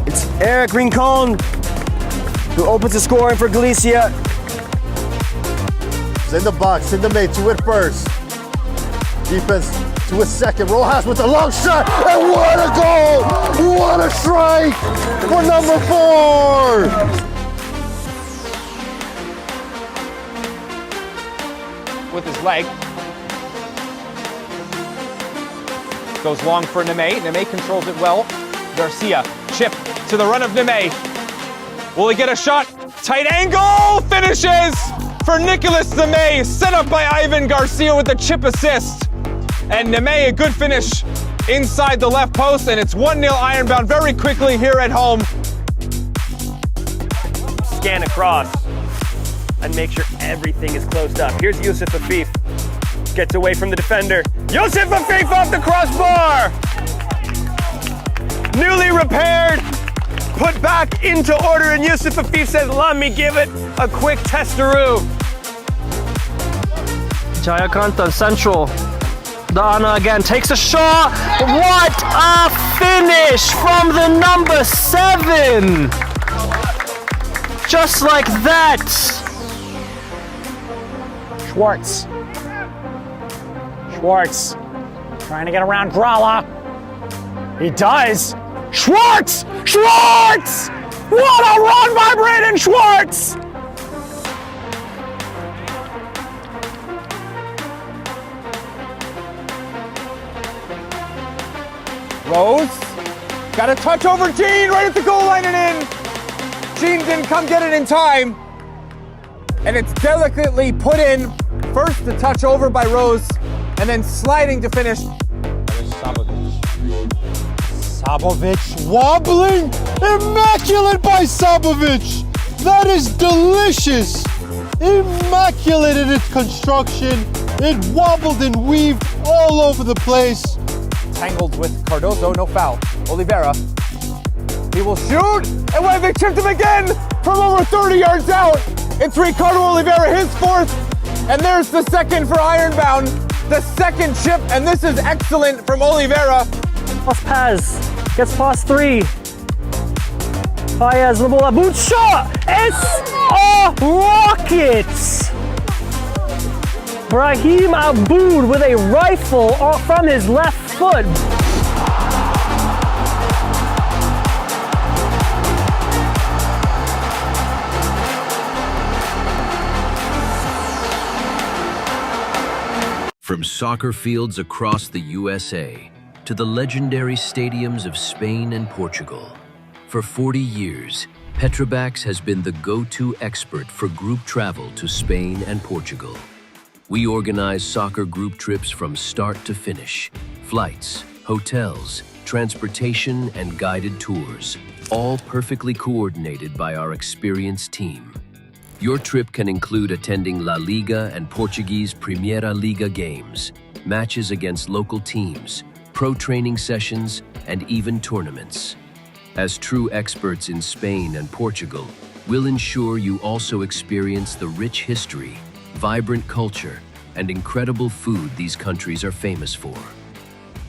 It's Eric Rincon who opens the scoring for Galicia. It's in the box, send the mate to it first. Defense to a second. Rojas with a long shot, and what a goal! What a strike for number 4! With his leg. Goes long for Neme. Neme controls it well. Garcia, chip to the run of Neme. Will he get a shot? Tight angle! Finishes for Nicolas Neme. Set up by Ivan Garcia with the chip assist. And Neme, a good finish inside the left post, and it's 1-0 Ironbound very quickly here at home. Scan across and make sure everything is closed up. Here's Yusuf Afif. Gets away from the defender. Yusuf Afif off the crossbar! Newly repaired, put back into order, and Yusuf Afif says, let me give it a quick testaroo. Jayakanta central. Dana again takes a shot. What a finish from the number 7! Just like that. Schwartz. Schwartz trying to get around Gralla. He does. Schwartz! Schwartz! What a run by Braden Schwartz! Rose got a touch over Gene right at the goal line and in. Gene didn't come get it in time. And it's delicately put in. First the touch over by Rose, and then sliding to finish. Sabovic wobbling, immaculate by Sabovic. That is delicious. Immaculate in its construction. It wobbled and weaved all over the place. Tangled with Cardozo, no foul. Oliveira, he will shoot, and when they chipped him again from over 30 yards out, it's Ricardo Oliveira, his 4th, and there's the 2nd for Ironbound, the 2nd chip, and this is excellent from Oliveira. Paz gets past 3. Paez, the ball, boot shot! It's a rocket! Brahim Aboud with a rifle from his left foot. From soccer fields across the USA to the legendary stadiums of Spain and Portugal, for 40 years, Petrobax has been the go-to expert for group travel to Spain and Portugal. We organize soccer group trips from start to finish, flights, hotels, transportation, and guided tours, all perfectly coordinated by our experienced team. Your trip can include attending La Liga and Portuguese Primeira Liga games, matches against local teams, pro training sessions, and even tournaments. As true experts in Spain and Portugal, we'll ensure you also experience the rich history, vibrant culture, and incredible food these countries are famous for.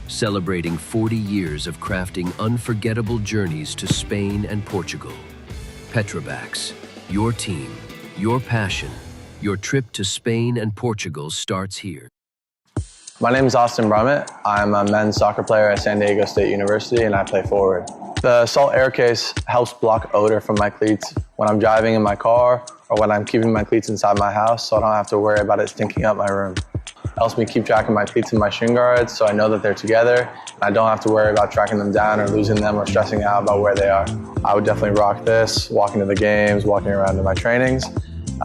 Celebrating 40 years of crafting unforgettable journeys to Spain and Portugal. Petrobax, your team, your passion, your trip to Spain and Portugal starts here. My name is Austin Brummett. I'm a men's soccer player at San Diego State University, and I play forward. The Salt Air Case helps block odor from my cleats when I'm driving in my car or when I'm keeping my cleats inside my house, so I don't have to worry about it stinking up my room. helps me keep track of my cleats and my shin guards so I know that they're together. I don't have to worry about tracking them down or losing them or stressing out about where they are. I would definitely rock this, walking to the games, walking around to my trainings.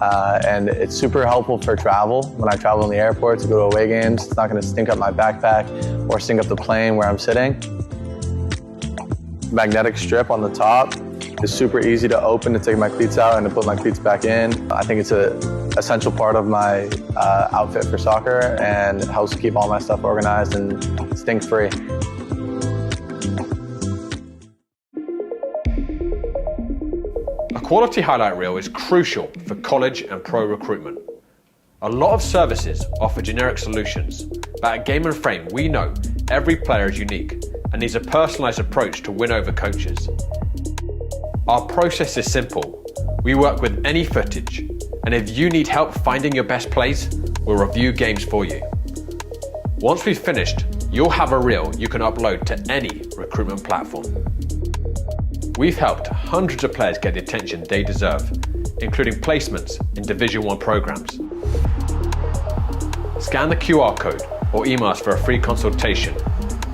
And it's super helpful for travel. When I travel in the airport to go to away games, it's not going to stink up my backpack or stink up the plane where I'm sitting. Magnetic strip on the top is super easy to open to take my cleats out and to put my cleats back in. I think it's an essential part of my outfit for soccer, and it helps keep all my stuff organized and stink-free. A quality highlight reel is crucial for college and pro recruitment. A lot of services offer generic solutions, but at Game and Frame we know every player is unique and needs a personalised approach to win over coaches. Our process is simple. We work with any footage, and if you need help finding your best plays, we'll review games for you. Once we've finished, you'll have a reel you can upload to any recruitment platform. We've helped hundreds of players get the attention they deserve, including placements in Division 1 programs. Scan the QR code or email us for a free consultation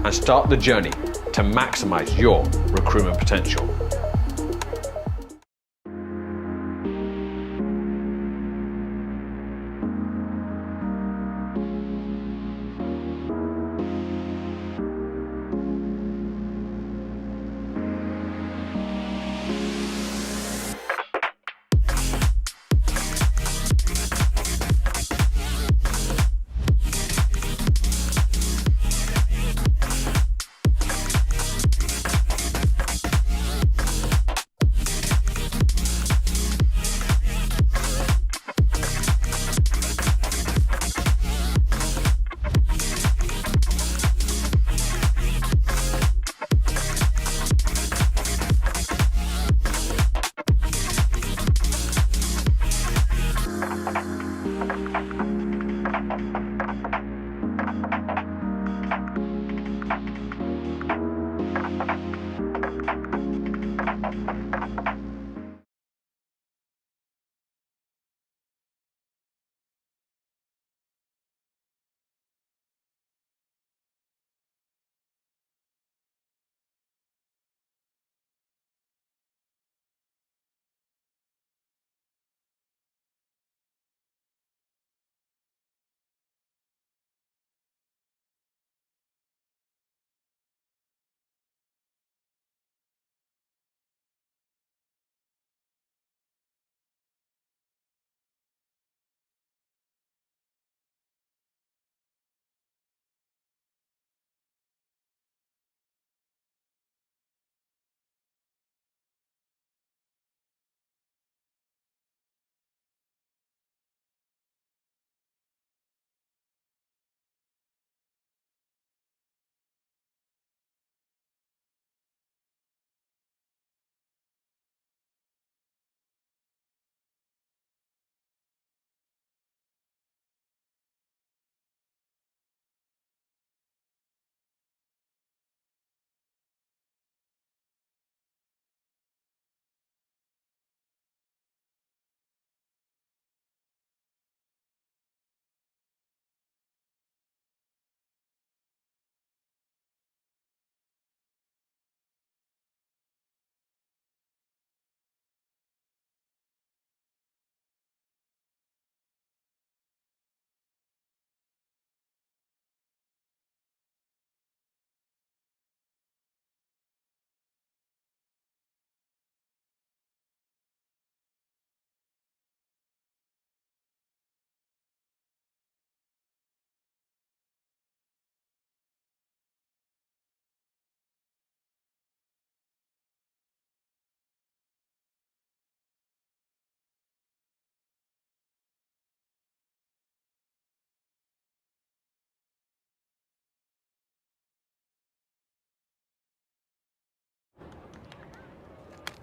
and start the journey to maximize your recruitment potential.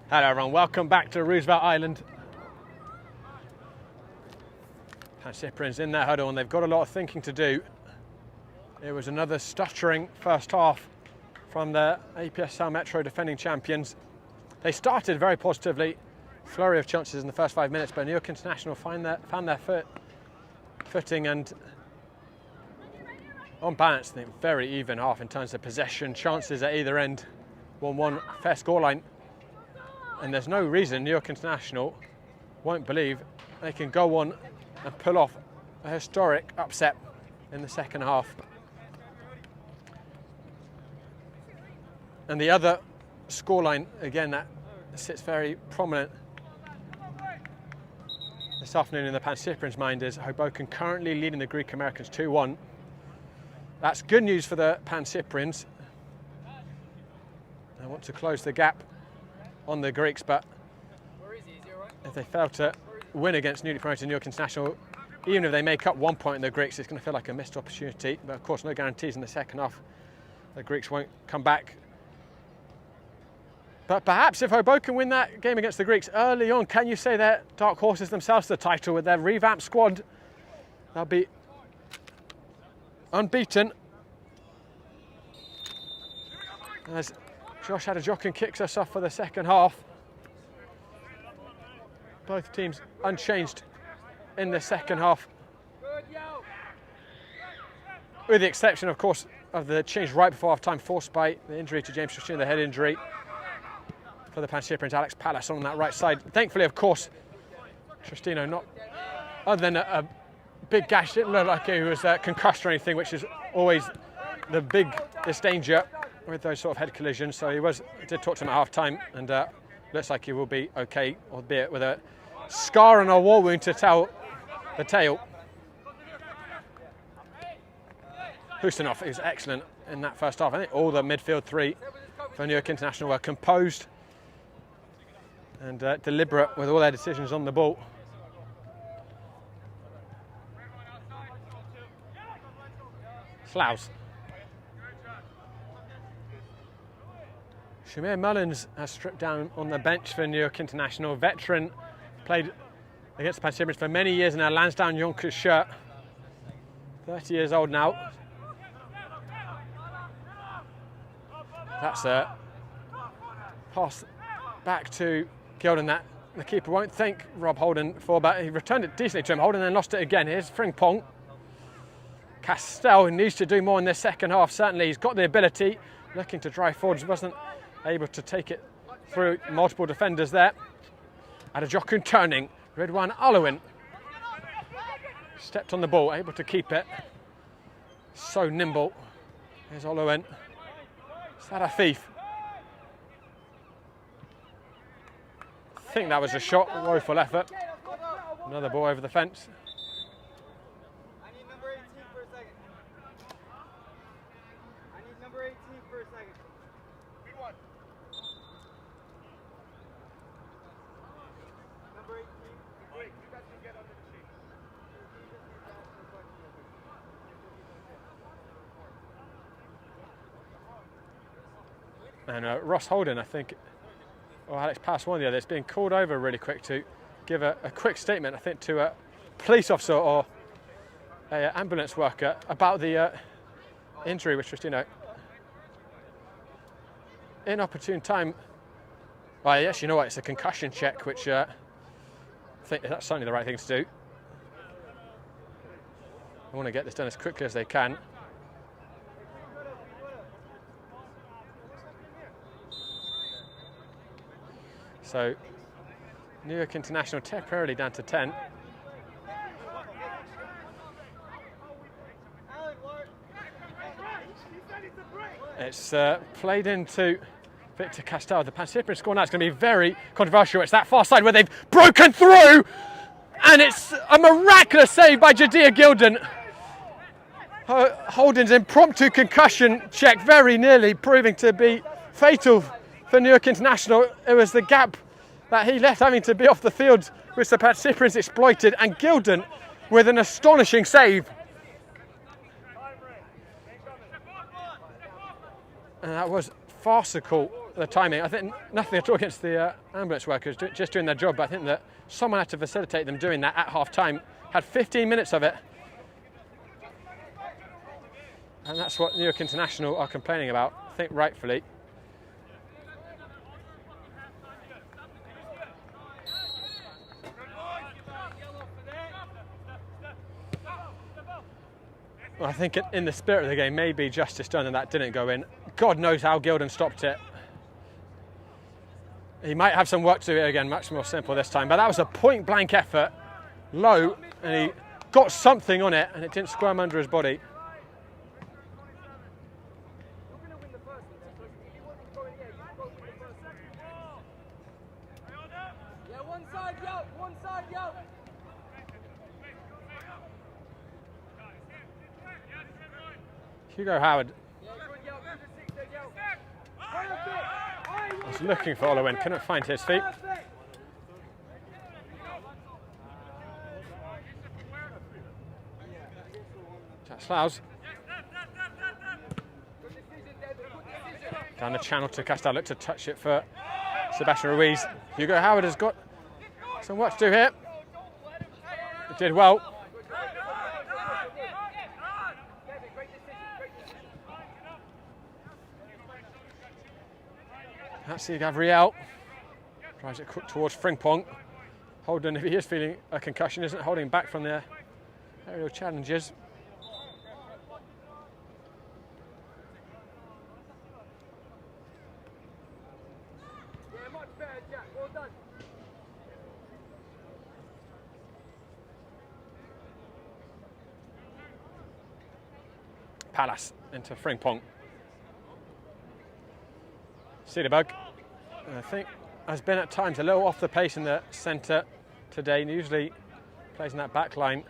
Hello everyone, welcome back to Roosevelt Island. Pancyprian's in their huddle and they've got a lot of thinking to do. It was another stuttering first half from the APSL Metro defending champions. They started very positively, flurry of chances in the first 5 minutes, but New York International found their footing and On balance, I think very even half in terms of possession, chances at either end. 1-1, fair scoreline. And there's no reason New York International won't believe they can go on and pull off a historic upset in the second half. And the other scoreline, again, that sits very prominent this afternoon in the Pancyprians' mind, is Hoboken currently leading the Greek Americans 2-1. That's good news for the Pancyprians. They want to close the gap on the Greeks, but if they fail to win against newly promoted New York International, even if they make up 1 point in the Greeks, it's going to feel like a missed opportunity. But of course, no guarantees in the second half. The Greeks won't come back. But perhaps if Hoboken win that game against the Greeks early on, can you say they're dark horses themselves to the title with their revamped squad? They'll be unbeaten. As Josh Adjokin kicks us off for the second half. Both teams unchanged in the second half. With the exception, of course, of the change right before half-time forced by the injury to James Tristino, the head injury. For the Pancyprians, Alex Pallas on that right side. Thankfully, of course, Tristino not, other than a big gash, didn't look like he was concussed or anything, which is always the biggest danger with those sort of head collisions. So he did talk to him at half-time, and looks like he will be okay, albeit with a scar and a war wound to tell the tale. Hustinov is excellent in that first half. I think all the midfield three for New York International were composed and deliberate with all their decisions on the ball. Slaus. Shamir Mullins has stripped down on the bench for New York International. Veteran, played against the Pancyprians for many years in a Lansdowne Yonkers shirt. 30 years old now. That's a pass back to Gilden that the keeper won't thank Rob Holden for, but he returned it decently to him. Holden then lost it again. Here's Frimpong. Castell needs to do more in this second half, certainly. He's got the ability, looking to drive forwards, wasn't able to take it through multiple defenders there. Adjokun turning, Ridwan Alowin stepped on the ball, able to keep it. So nimble. Here's Alowin. Is that a thief? I think that was a shot, a woeful effort. Another ball over the fence. I need number 18 for a second. I need number 18 for a second. Good one. Number 18. Wait, you guys can get under the sheet. And Ross Holden, I think, or Alex Pass, one of the others, being called over really quick to give a quick statement, I think, to a police officer or an ambulance worker about the injury with Tristino. Inopportune time. Well, yes, you know what, it's a concussion check, which I think that's certainly the right thing to do. I want to get this done as quickly as they can. So, New York International temporarily down to 10. It's played into Victor Castell. The Pancyprian score now is going to be very controversial. It's that far side where they've broken through, and it's a miraculous save by Jadea Gilden. Holden's impromptu concussion check very nearly proving to be fatal for New York International. It was the gap that he left having to be off the field which the Pancyprians exploited, and Gilden with an astonishing save. And that was farcical, the timing. I think nothing at all against the ambulance workers, just doing their job, but I think that someone had to facilitate them doing that at half-time. Had 15 minutes of it. And that's what New York International are complaining about, I think rightfully. Well, I think in the spirit of the game, maybe justice done and that didn't go in. God knows how Gilden stopped it. He might have some work to do it again, much more simple this time. But that was a point-blank effort, low, and he got something on it, and it didn't squirm under his body. Yeah, one side, yo! One side, yo! Hugo Howard Yeah, good, yo. Good to six there, yo. Perfect! was looking for Olowin, couldn't find his feet. Perfect! Jack Slough down the channel to Castal, looked to touch it for Sebastian Ruiz. Hugo Howard has got some work to do here. He did well. That's Gabriel. Tries it towards Frimpong. Holden, if he is feeling a concussion, isn't holding back from the aerial challenges. Yeah, much better, Jack. Well done. Palace into Frimpong. Cederberg, I think, has been at times a little off the pace in the centre today, and usually plays in that back line.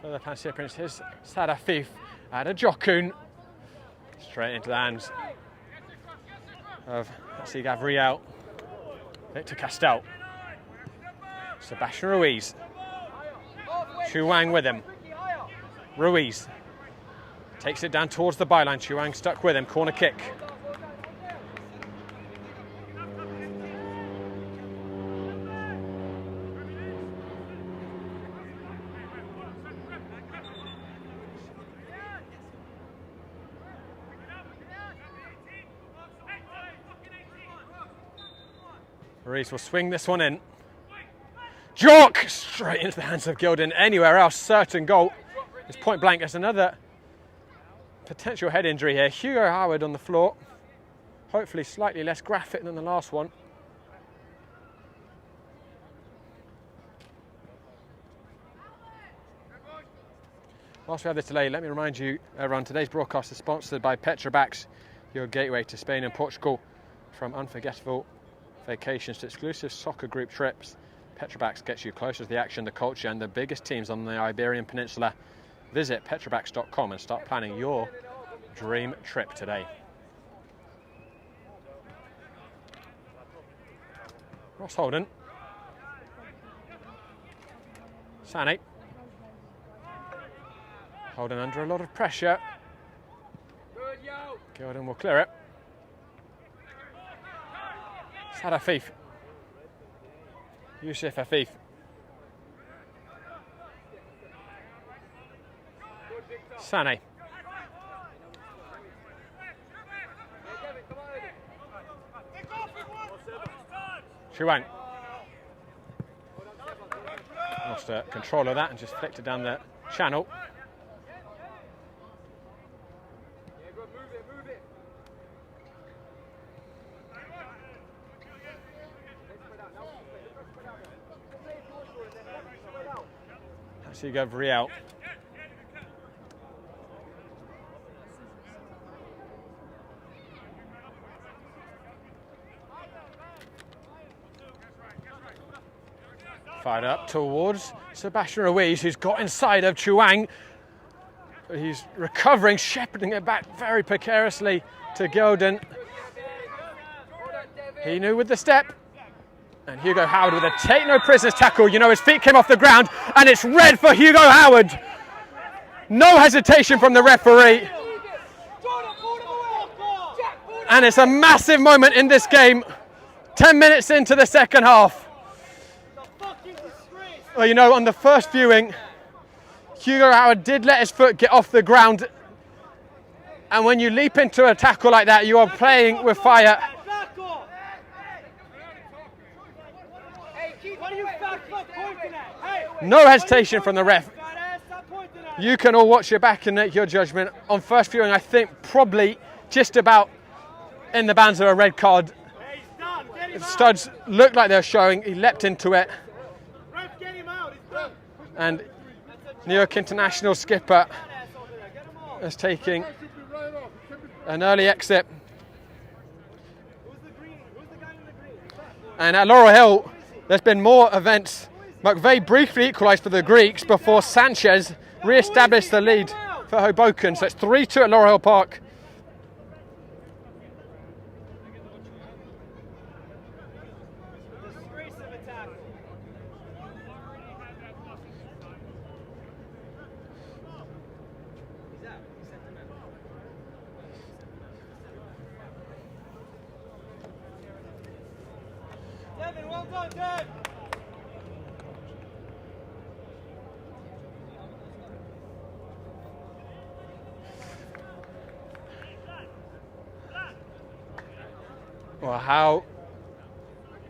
For the Pancyprians, here's Sadafif at a Jokun. Straight into the hands of Gabriel. Victor Castel. Sebastian Ruiz. Chuang with him. Ruiz takes it down towards the byline. Chuang stuck with him. Corner kick. Ruiz will swing this one in. Jock! Straight into the hands of Gilden. Anywhere else, certain goal. It's point blank. There's another potential head injury here. Hugo Howard on the floor. Hopefully slightly less graphic than the last one. Whilst we have this delay, let me remind you, everyone, today's broadcast is sponsored by Petrobax, your gateway to Spain and Portugal. From unforgettable vacations to exclusive soccer group trips, Petrobax gets you closer to the action, the culture, and the biggest teams on the Iberian Peninsula. Visit petrobax.com and start planning your dream trip today. Ross Holden. Sané. Holden under a lot of pressure. Gilden will clear it. Sadafif. Yusuf Afif. Sané. Chuang. Lost control of that and just flicked it down the channel. That's Hugo Vriel. Fired up towards Sebastian Ruiz, who's got inside of Chuang. He's recovering, shepherding it back very precariously to Gilden. He knew with the step. And Hugo Howard with a take no prisoners tackle. You know, his feet came off the ground, and it's red for Hugo Howard. No hesitation from the referee. And it's a massive moment in this game. 10 minutes into the second half. Well, you know, on the first viewing, Hugo Howard did let his foot get off the ground. And when you leap into a tackle like that, you are playing with fire. No hesitation from the ref. You can all watch it back and make your judgment. On first viewing, I think probably just about in the bands of a red card. Studs looked like they were showing. He leapt into it. And New York International skipper is taking an early exit. And at Laurel Hill, there's been more events. McVeigh briefly equalised for the Greeks before Sanchez re-established the lead for Hoboken. So it's 3-2 at Laurel Hill Park. Well done, Dad. Well, how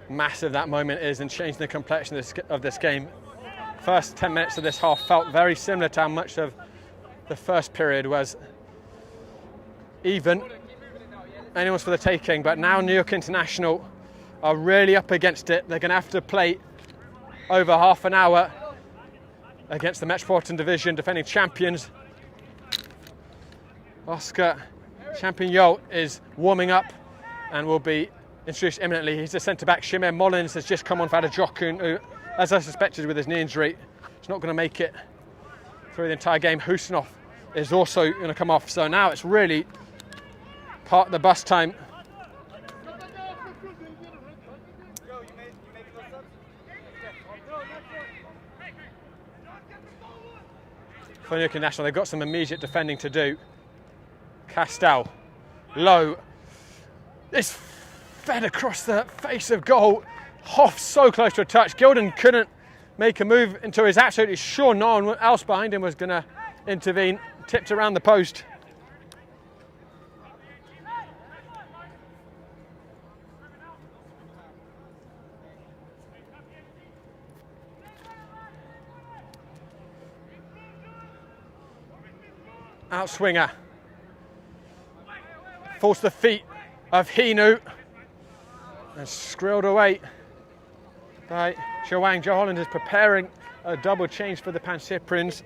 massive that moment is and changing the complexion of this game. First 10 minutes of this half felt very similar to how much of the first period was even. Anyone's for the taking, but now New York International are really up against it. They're going to have to play over half an hour against the Metropolitan Division defending champions. Oscar Champion Yolt is warming up and will be introduced imminently. He's the centre-back. Shimon Mullins has just come on for Adajokun, who, as I suspected with his knee injury, is not going to make it through the entire game. Husnov is also going to come off. So now it's really part of the bus time. For New York International, they've got some immediate defending to do. Castell, low. It's fed across the face of goal. Hoff so close to a touch. Gilden couldn't make a move until he's absolutely sure no one else behind him was going to intervene. Tipped around the post. Outswinger. Forced the feet of Hinu and skrilled away by Joang. Joe Holland is preparing a double change for the Pancyprians.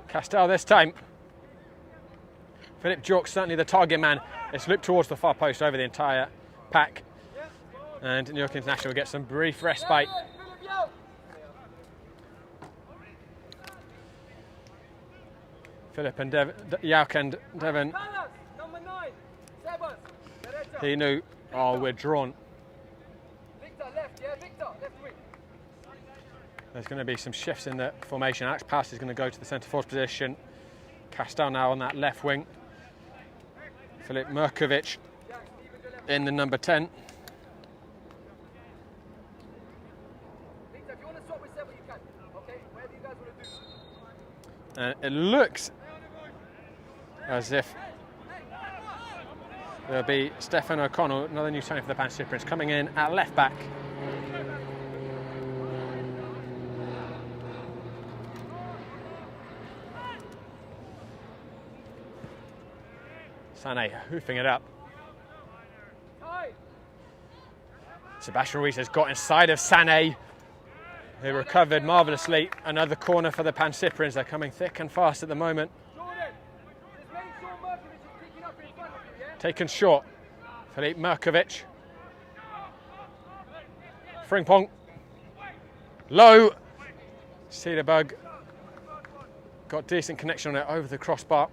Castell this time. Philip Jork, certainly the target man. It's looped towards the far post over the entire pack. And New York International will get some brief respite. Philip and Yauk and Devon. He knew, oh, we're drawn. There's going to be some shifts in the formation. Alex Pass is going to go to the centre forward position. Castell now on that left wing. Filip Mrkovic in the number 10. And it looks as if there'll be Stefan O'Connell, another new signing for the Pancyprians, coming in at left back. Sané hoofing it up. Sebastian Ruiz has got inside of Sané, who recovered marvellously. Another corner for the Pancyprians. They're coming thick and fast at the moment. Taken short. Filip Mrkovic. Frimpong. Low. Cederberg got decent connection on it over the crossbar.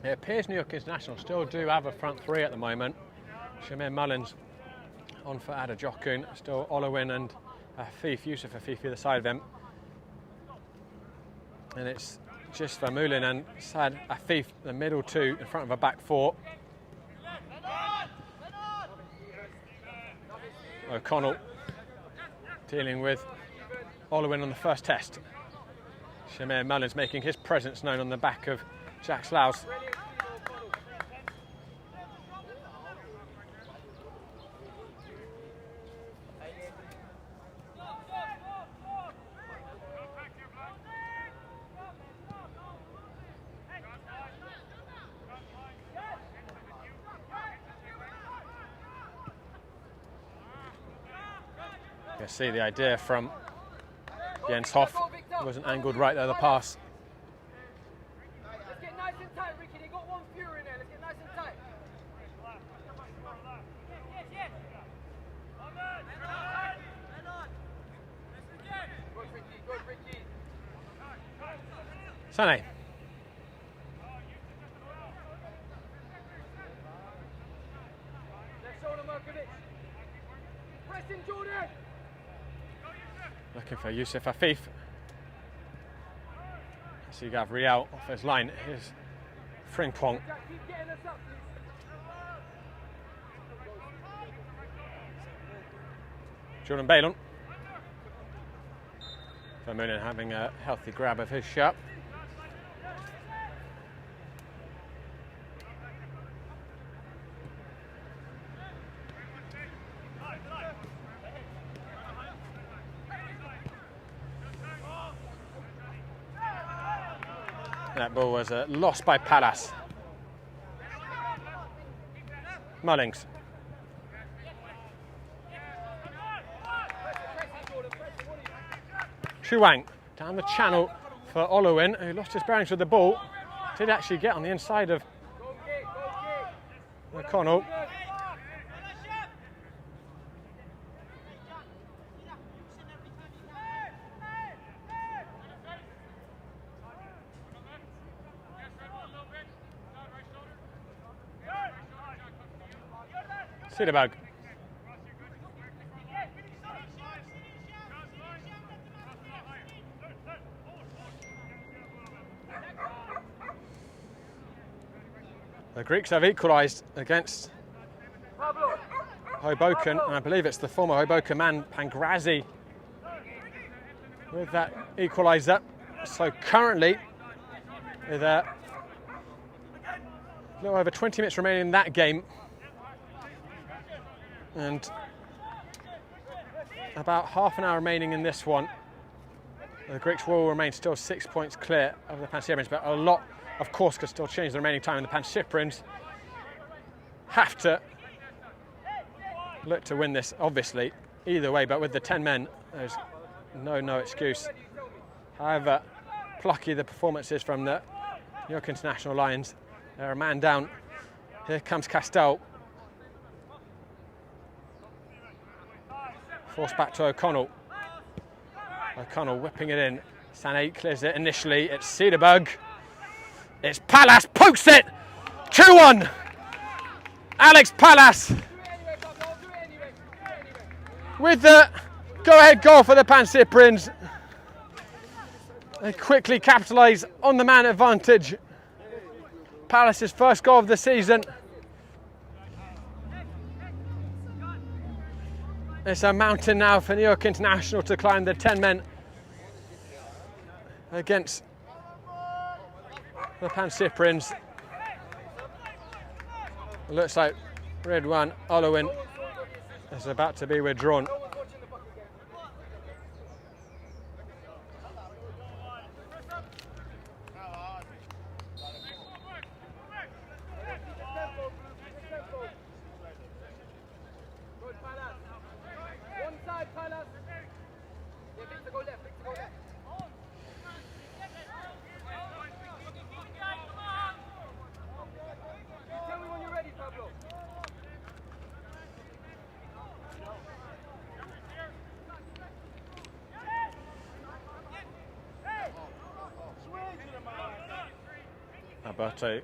It appears New York International still do have a front three at the moment. Shamir Mullins on for Ada Jokun, still Olowin and Afif, Yusuf Afif either side of him. And it's just Vermeulen and Sad Afif, the middle two in front of a back four. O'Connell dealing with Olowin on the first test. Shamir Mullins making his presence known on the back of Jack Slouse. You see the idea from Jens Hoff. It wasn't angled right there, the pass. Let's get nice and tight, Ricky. They got one Fury in there. Let's get nice and tight. Good, Ricky. Good, Ricky. Sane. Let's show them, Markovic. Pressing, Jordan. Looking for Yusuf Afif. So you have Riel off his line. Here's Frimpong. Keep getting us up, please. Jordan Balon. Vermeulen having a healthy grab of his shot. That ball was lost by Palace. Mullings. Chuang down the channel for Olowin, who lost his bearings with the ball. Did actually get on the inside of O'Connell. Siddebag. The Greeks have equalised against Hoboken, and I believe it's the former Hoboken man, Pangrazi, with that equaliser. So currently, with a little over 20 minutes remaining in that game, and about half an hour remaining in this one, the Greeks will remain still 6 points clear of the Pancyprians, but a lot, of course, could still change the remaining time, and the Pancyprians have to look to win this, obviously, either way, but with the 10 men, there's no excuse. However plucky the performances from the New York International Lions, they're a man down. Here comes Castell. Forced back to O'Connell. O'Connell whipping it in. Sané clears it initially. It's Siddebag. It's Palace. Pokes it. 2-1. Alex Palace with the go-ahead goal for the Pancyprians. They quickly capitalise on the man advantage. Palace's first goal of the season. It's a mountain now for New York International to climb, the 10 men against the Pancyprians. It looks like Ridwan Olowin is about to be withdrawn. Alberto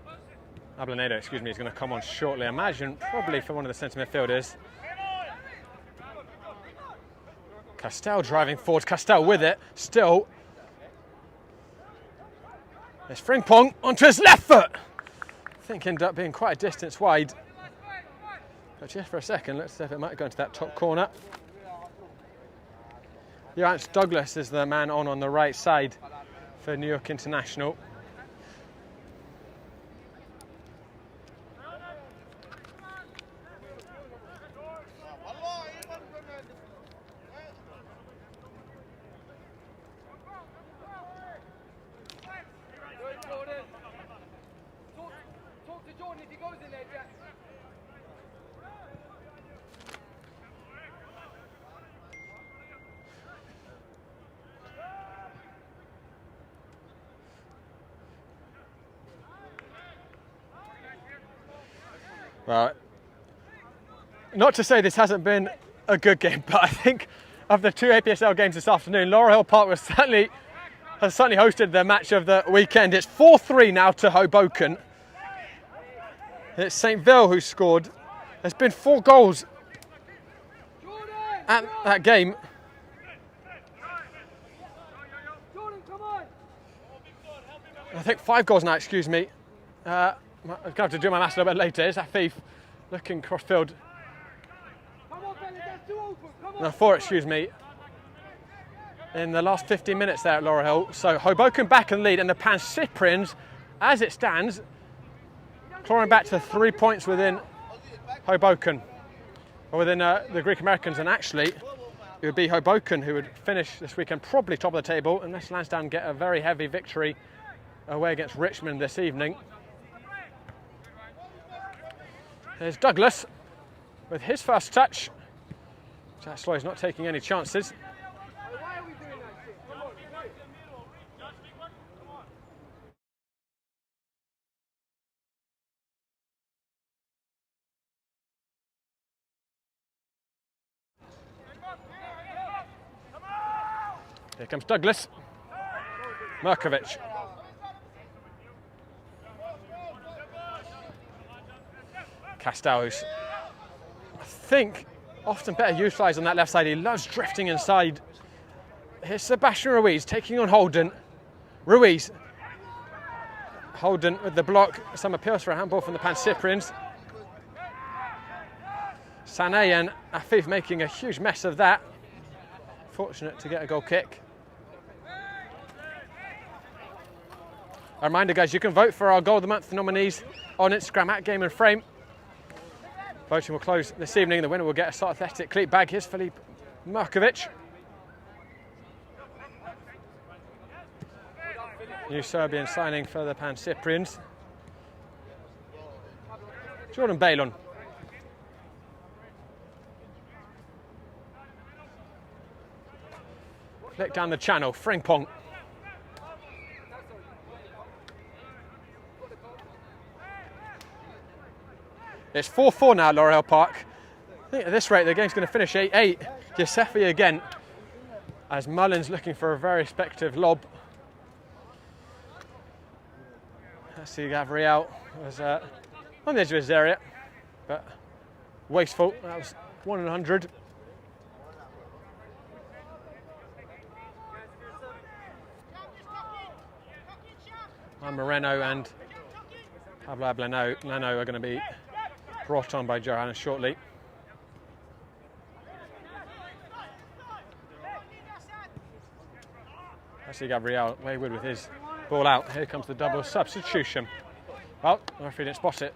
Ablanedo, excuse me, is going to come on shortly. I imagine probably for one of the centre midfielders. Castell driving forward. Castell with it. Still. There's Frimpong onto his left foot. I think ended up being quite a distance wide. But just for a second, let's see if it might go into that top corner. Johannes Douglas is the man on the right side for New York International. Talk to Jordan if he goes in there, Jack. Well, not to say this hasn't been a good game, but I think of the two APSL games this afternoon, Laurel Hill Park has certainly hosted the match of the weekend. It's 4-3 now to Hoboken. It's St Ville who scored. There's been 4 goals at that game. Jordan, come on. I think 5 goals now, excuse me. I'm going to have to do my maths a little bit later. It's Afif looking cross-field. Come on, fellas, that's too open. Come on. No, 4, excuse me. In the last 15 minutes there at Laurel Hill. So Hoboken back in lead, and the Pancyprians, as it stands, clawing back to 3 points within Hoboken, or within the Greek Americans, and actually it would be Hoboken who would finish this weekend probably top of the table unless Lansdowne get a very heavy victory away against Richmond this evening. There's Douglas with his first touch. Jack Sloy's not taking any chances. Why are we doing that shit? Come on, Here comes Douglas. Merkovic. Castell, who's, I think, often better utilised on that left side. He loves drifting inside. Here's Sebastian Ruiz taking on Holden. Ruiz. Holden with the block. Some appeals for a handball from the Pancyprians. Sané and Afif making a huge mess of that. Fortunate to get a goal kick. A reminder, guys, you can vote for our Goal of the Month nominees on Instagram at Game and Frame. Voting will close this evening. The winner will get a Salt Athletic cleat bag. Here's Filip Markovic. New Serbian signing for the Pancyprians. Jordan Balon. Flick down the channel, Frimpong. It's 4-4 now at Laurel Hill Park. I think at this rate the game's going to finish 8-8. Giuseppe again, as Mullins looking for a very effective lob. Let's see, Gabriel was on the edge of his area, but wasteful. That was 1 in 100. Moreno and Pablo Leno are going to be brought on by Johannes shortly. I see Gabriel wayward with his ball out. Here comes the double substitution. Well, the referee didn't spot it.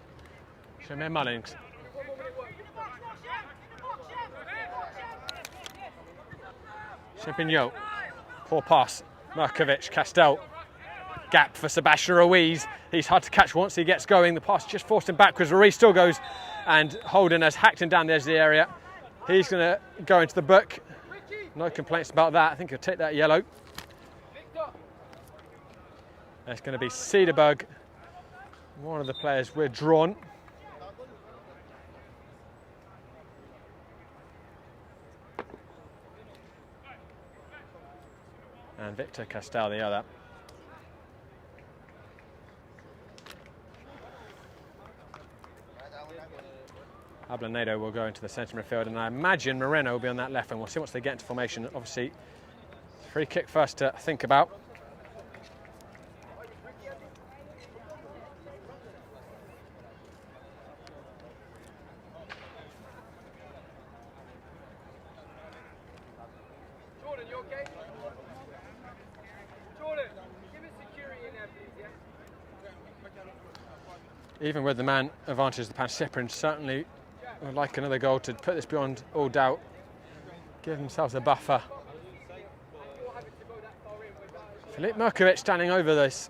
Shamir Mullins. Champignon. Poor pass. Markovic, Castell. Gap for Sebastian Ruiz. He's hard to catch once he gets going. The pass just forced him backwards. Ruiz still goes, and Holden has hacked him down the edge of the area. He's going to go into the book. No complaints about that. I think he'll take that yellow. It's going to be Cederberg, one of the players withdrawn. And Victor Castell, the other. Ablanedo will go into the centre midfield, and I imagine Moreno will be on that left, and we'll see once they get into formation. Obviously, free kick first to think about. Jordan, you okay? Jordan, give us security in there, please, yeah? Even with the man advantage, the Pancyprian certainly would like another goal to put this beyond all doubt, give themselves a buffer. Filip Mirkovic standing over this.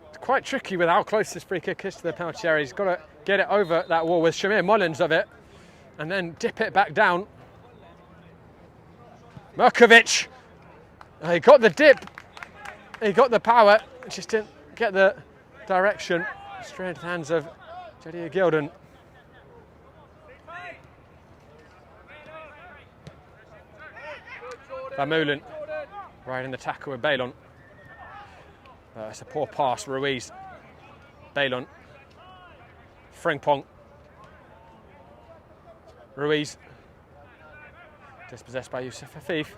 It's quite tricky with how close this free kick is to the penalty area. He's got to get it over that wall with Shamir Mullins of it, and then dip it back down. Mirkovic, he got the dip, he got the power, just didn't get the direction. Straight into the hands of Jadier Gilden. Vermeulen right in the tackle with Baylon. It's a poor pass, Ruiz. Baylon. Frimpong. Ruiz. Dispossessed by Youssef Afif.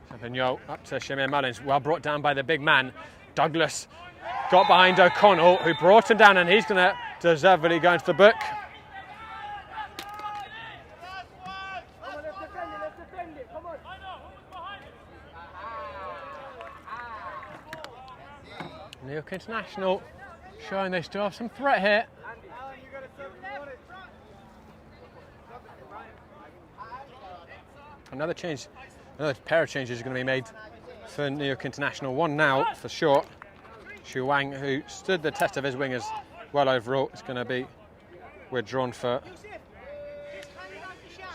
Champignon up to Shamir Mullins, well brought down by the big man. Douglas got behind O'Connell, who brought him down, and he's going to deservedly go into the book. Come on, let's defend it, come on. New York International showing they still have some threat here. Another change, another pair of changes are going to be made for New York International. One now for sure. Xu Wang, who stood the test of his wingers well overall, is going to be withdrawn for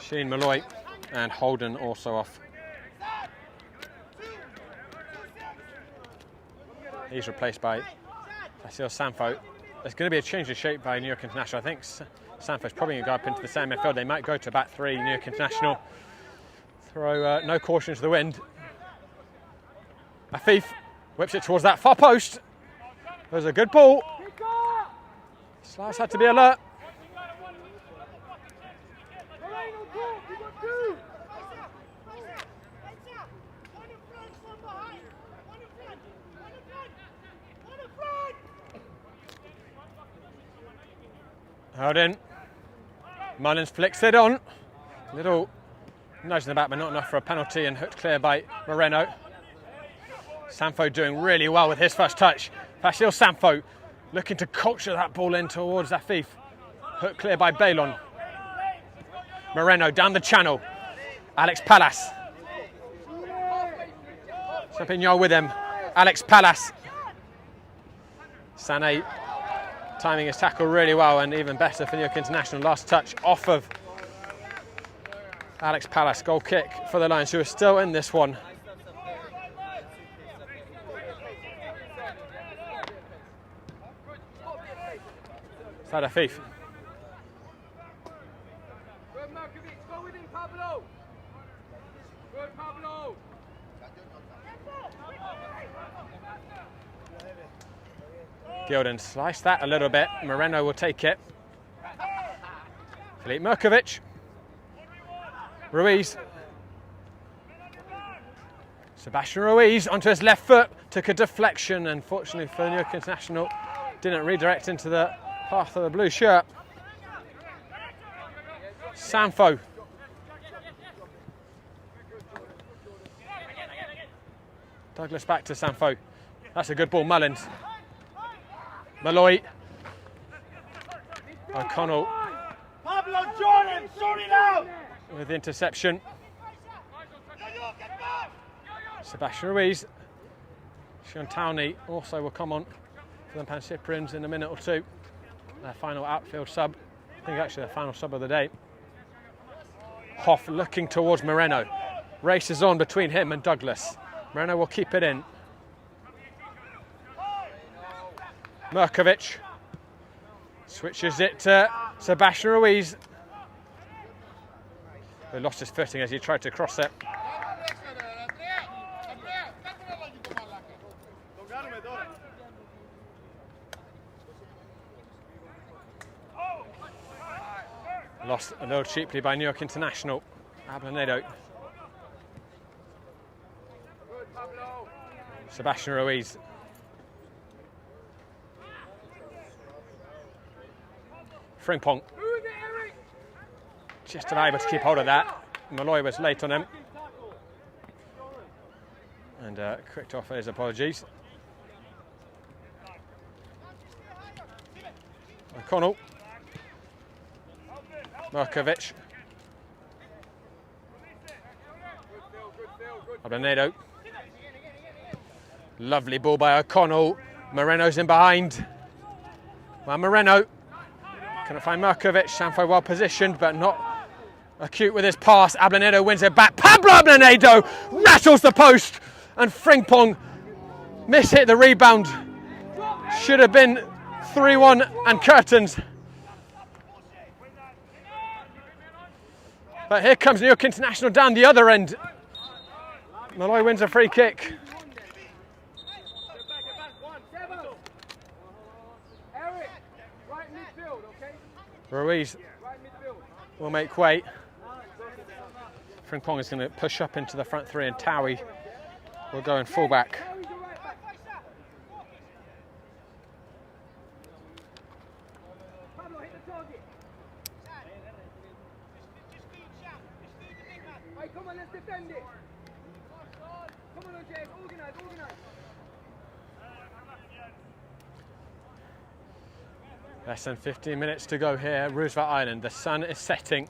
Sheen Malloy, and Holden also off. He's replaced by Fasil Sanfo. There's going to be a change of shape by New York International. I think Sanfo's probably going to go up into the same midfield. They might go to back three, New York International. Throw no caution to the wind. Afif whips it towards that far post. There's a good ball. Slice had to be alert. Held in. Mullins flicks it on. Little nudge in the back, but not enough for a penalty, and hooked clear by Moreno. Sanfo doing really well with his first touch. Fasil Sanfo looking to culture that ball in towards Afif. Hooked clear by Baylon. Moreno down the channel. Alex Palas. Champignon with him. Alex Palas. Sané timing his tackle really well, and even better for New York International. Last touch off of Alex Palas. Goal kick for the Lions, who are still in this one. Sad Afif. Good, Markovic, go with him, Pablo. Good, Pablo. Gilden sliced that a little bit. Moreno will take it. Filip Mirkovic. Ruiz. Sebastian Ruiz onto his left foot. Took a deflection. Unfortunately for New York International, didn't redirect into the path of the blue shirt. Sanfo. Douglas back to Sanfo. That's a good ball, Mullins. Malloy. O'Connell. Pablo Jordan, sort it out. With the interception. Sebastian Ruiz. Sean Towney also will come on for the Pancyprians in a minute or two. Their final outfield sub. I think actually their final sub of the day. Hoff looking towards Moreno. Races on between him and Douglas. Moreno will keep it in. Mirkovic switches it to Sebastian Ruiz. who lost his footing as he tried to cross it. Lost a little cheaply by New York International. Ablanedo. Sebastian Ruiz. Frimpong. Just unable to keep hold of that. Malloy was late on him. And quick to offer his apologies. O'Connell. Markovic. Ablanedo. Lovely ball by O'Connell. Moreno's in behind. Well, Moreno couldn't find Markovic. Sanford well positioned, but not acute with his pass. Ablanedo wins it back. Pablo Ablanedo rattles the post, and Frimpong mishit the rebound. Should have been 3-1 and curtains. But here comes New York International down the other end. Malloy wins a free kick. Ruiz will make way. Frimpong is going to push up into the front three, and Towie will go in fullback. Come on, let's defend it. Come on, James, organise. Less than 15 minutes to go here, Roosevelt Island. The sun is setting,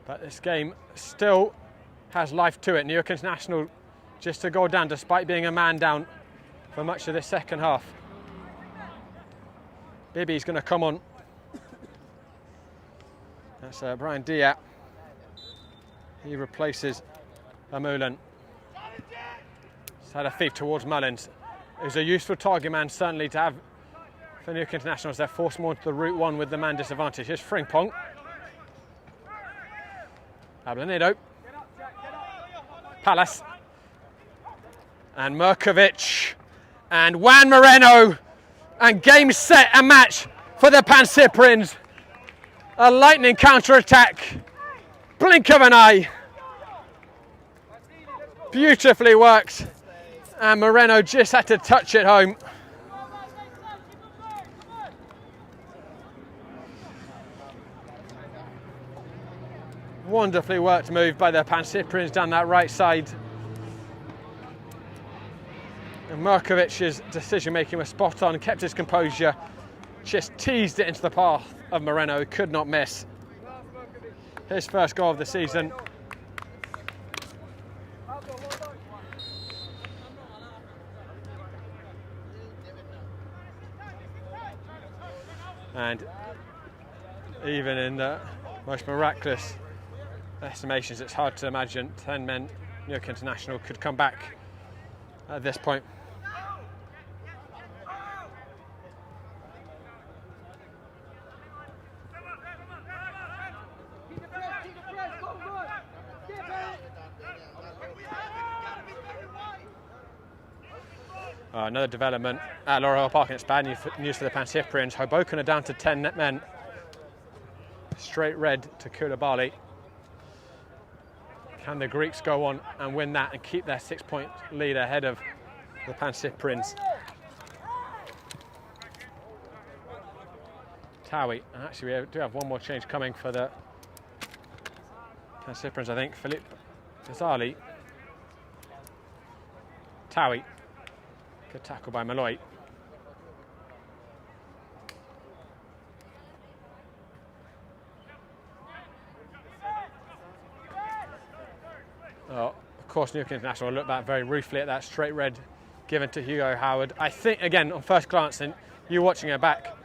but this game still has life to it. New York International just a goal down, despite being a man down for much of this second half. Bibby's going to come on. That's Brian Diat. He replaces Vermeulen. He's had a feed towards Mullins. It was a useful target man, certainly, to have for New York International as they're forced more into the route one with the man disadvantage. Here's Frimpong. Ablanedo. Palace. And Markovic. And Juan Moreno. And game, set and match for the Pancyprians. A lightning counter-attack. Blink of an eye. Beautifully worked. And Moreno just had to touch it home. Wonderfully worked move by the Pancyprians down that right side. And Markovic's decision-making was spot on, kept his composure, just teased it into the path of Moreno, who could not miss. His first goal of the season. And even in the most miraculous estimations, it's hard to imagine 10 men New York International could come back at this point. Another development at Laurel Park, and it's bad news for the Pancyprians. Hoboken are down to 10 net men. Straight red to Koulibaly. Can the Greeks go on and win that and keep their 6-point lead ahead of the Pancyprians? Towie, and actually we do have one more change coming for the Pancyprians, I think. Philippe Ghazali. Towie. Good tackle by Malloy. Oh, of course, New York International will look back very ruefully at that straight red given to Hugo Howard. I think, again, on first glance, and you watching it back,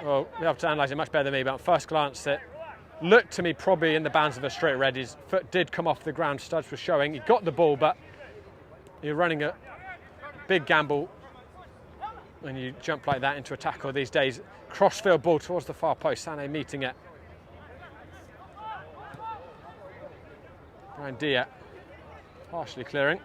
well, you'll have to analyse it much better than me, but on first glance, it looked to me probably in the bounds of a straight red. His foot did come off the ground, studs were showing. He got the ball, but you're running a big gamble when you jump like that into a tackle these days. Crossfield ball towards the far post, Sané meeting it. Brian Dia partially clearing.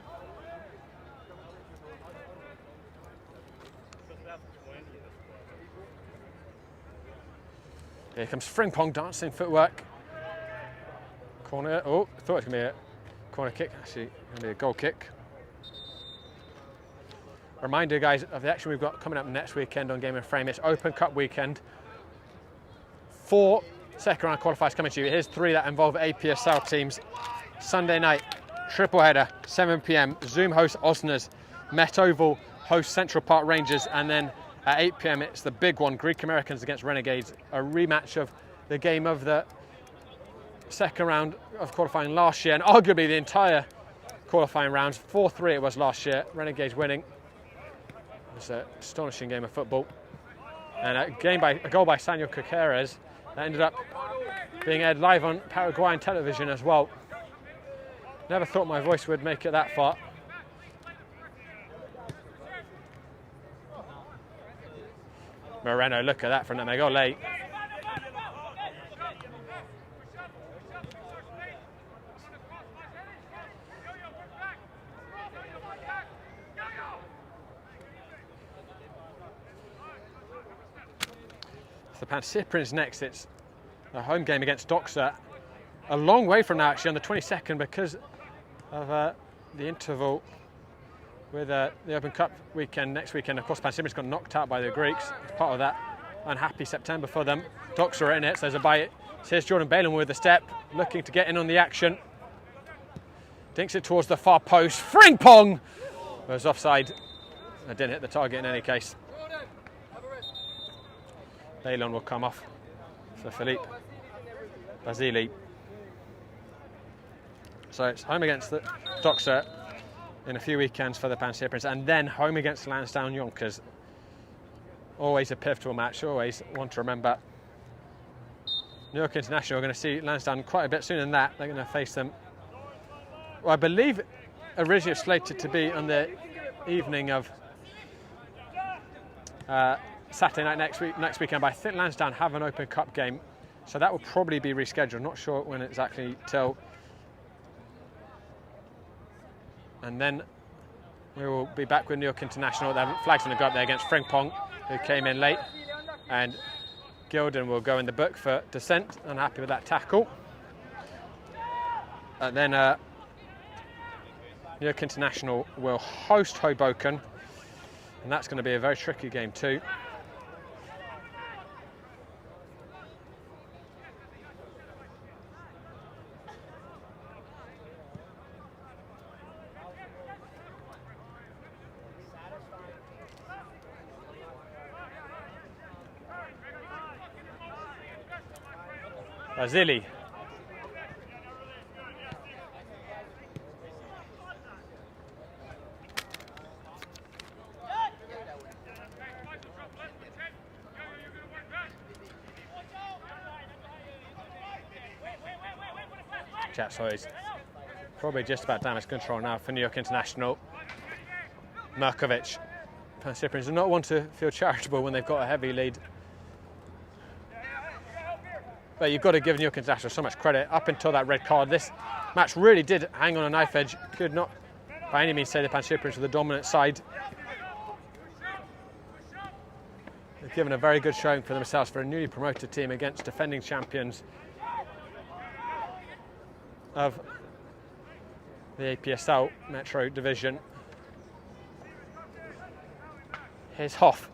Here comes Frimpong, dancing footwork. Corner, oh, I thought it was going to be a corner kick, actually going to be a goal kick. Reminder, guys, of the action we've got coming up next weekend on Game and Frame. It's Open Cup weekend. 4 second round qualifiers coming to you. Here's 3 that involve APSL teams. Sunday night, triple header, 7 p.m. Zoom hosts Osners, Met Oval hosts Central Park Rangers, and then at 8 p.m. it's the big one, Greek Americans against Renegades, a rematch of the game of the second round of qualifying last year, and arguably the entire qualifying rounds. 4-3 it was last year, Renegades winning. It was an astonishing game of football. And a goal by Samuel Coqueres that ended up being aired live on Paraguayan television as well. Never thought my voice would make it that far. Moreno, look at that from them. They go late. The Pancyprians next. It's a home game against Doxa. A long way from now, actually, on the 22nd, because of the interval with the Open Cup weekend next weekend. Of course, Pancyprians got knocked out by the Greeks as part of that unhappy September for them. Doxa are in it, so there's a bite. So here's Jordan Balen with the step, looking to get in on the action. Dinks it towards the far post. Frimpong was offside. It didn't hit the target in any case. Balon will come off for Philippe Basili. So it's home against the Doxa in a few weekends for the Pancyprians, and then home against Lansdowne Yonkers. Always a pivotal match, always one to remember. New York International are going to see Lansdowne quite a bit sooner than that. They're going to face them, well, I believe originally slated to be on the evening of Saturday night next weekend, but I think Lansdowne have an Open Cup game, so that will probably be rescheduled. Not sure when exactly till. And then we will be back with New York International. Their flags going to go up there against Frimpong, who came in late, and Gilden will go in the book for descent. Unhappy with that tackle. And then New York International will host Hoboken, and that's going to be a very tricky game too. Basili. So he's probably just about damage control now for New York International. Merkovic. Pancyprians do not want to feel charitable when they've got a heavy lead. But you've got to give New York International so much credit. Up until that red card, this match really did hang on a knife edge. Could not by any means say the Pancyprians were the dominant side. They've given a very good showing for themselves for a newly promoted team against defending champions of the APSL Metro Division. Here's Hoff,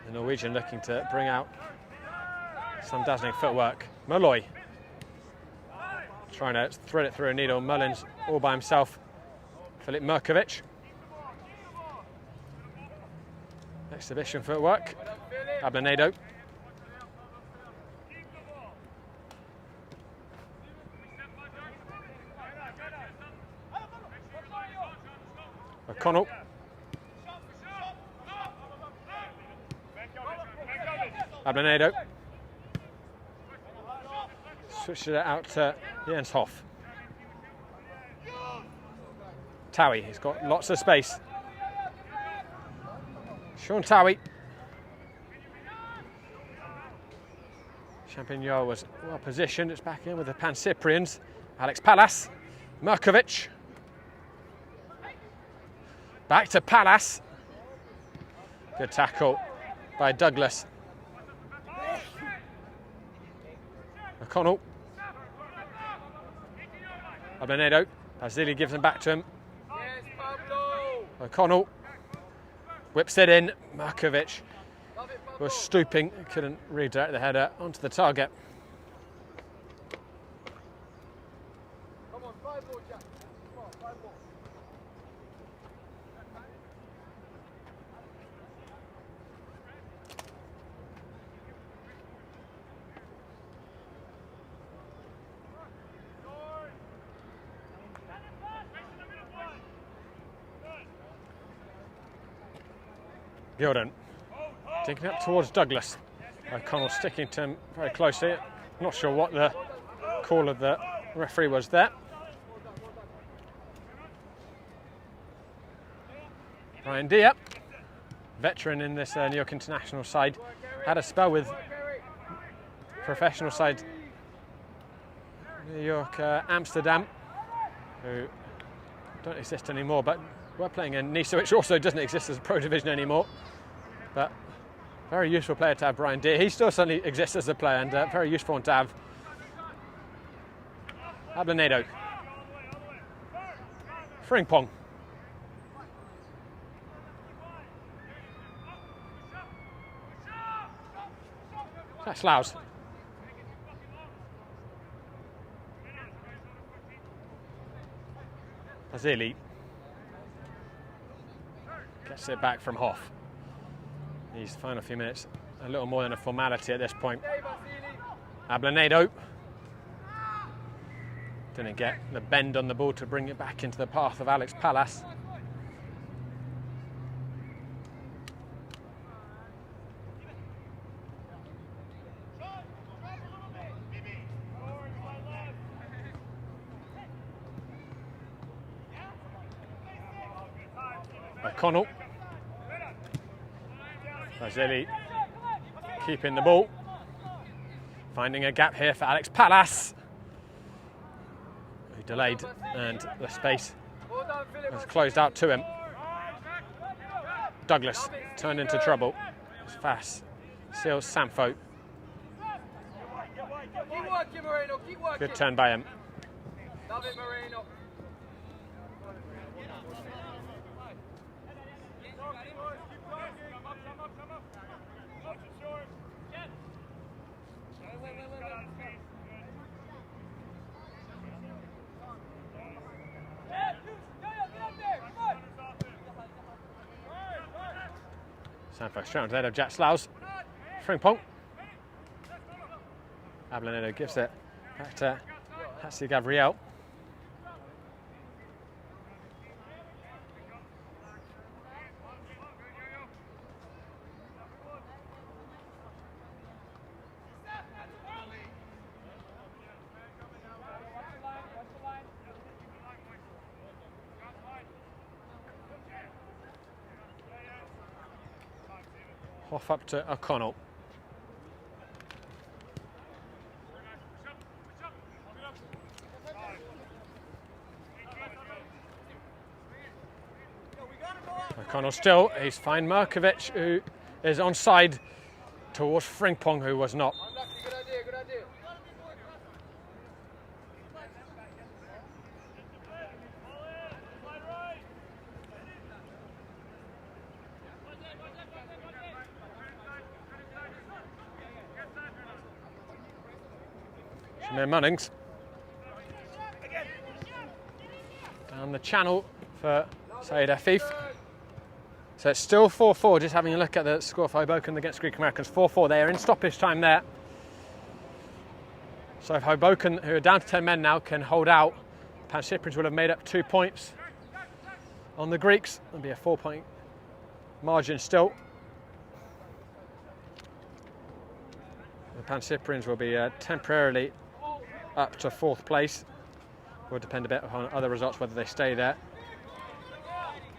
the Norwegian, looking to bring out some dazzling footwork. Malloy trying to thread it through a needle. Mullins all by himself. Filip Merkovic. Exhibition footwork. Ablanedo. O'Connell. Ablanedo. Switches it out to Jens Hoff. Towie, he's got lots of space. Sean Towie. Champagnol was well positioned. It's back in with the Pancyprians. Alex Pallas, Merkovic. Back to Pallas. Good tackle by Douglas. O'Connell. Ablanedo. Basili gives him back to him. O'Connell whips it in. Merkovic was stooping, couldn't redirect the header onto the target. Gilden taking it up towards Douglas. O'Connell sticking to him very closely. Not sure what the call of the referee was there. Brian Deere, veteran in this New York international side, had a spell with professional side New York Amsterdam, who don't exist anymore, but we're playing in Nisa, which also doesn't exist as a pro division anymore. But very useful player to have, Brian Deere. He still certainly exists as a player, and very useful one to have. Ablanedo. Frimpong. That's Laus. Basili. Gets it back from Hoff. These final few minutes, a little more than a formality at this point. Ablanedo. Didn't get the bend on the ball to bring it back into the path of Alex Pallas. O'Connell. Basili keeping the ball. Finding a gap here for Alex Pallas, who delayed, and the space was closed out to him. Douglas turned into trouble. It's fast. Seals Samfo. Good turn by him. Sanfo straight onto the head of Jack Slaus. Frimpong. Ablanedo gives it back to Hatsi Gabriel. Off up to O'Connell. O'Connell still, he's fine. Merkovic, who is onside towards Frimpong, who was not. Shamir Munnings down the channel for Saeed Afif. So it's still 4-4, just having a look at the score for Hoboken against Greek Americans. 4-4, they are in stoppage time there. So if Hoboken, who are down to 10 men now, can hold out, Pancyprians will have made up 2 points on the Greeks. There'll be a 4-point margin still. The Pancyprians will be temporarily up to 4th place. Will depend a bit on other results, whether they stay there.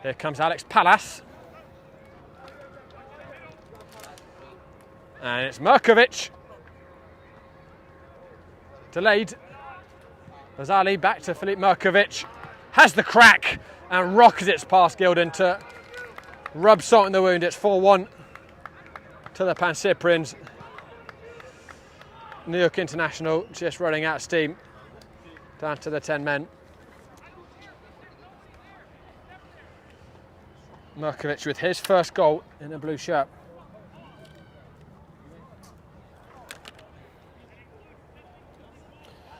Here comes Alex Pallas. And it's Merkovic. Delayed. Razali back to Filip Merkovic. Has the crack and rockets it past Gilden to rub salt in the wound. It's 4-1 to the Pancyprians. New York International just running out of steam. Down to the 10 men. Merkovic with his first goal in a blue shirt.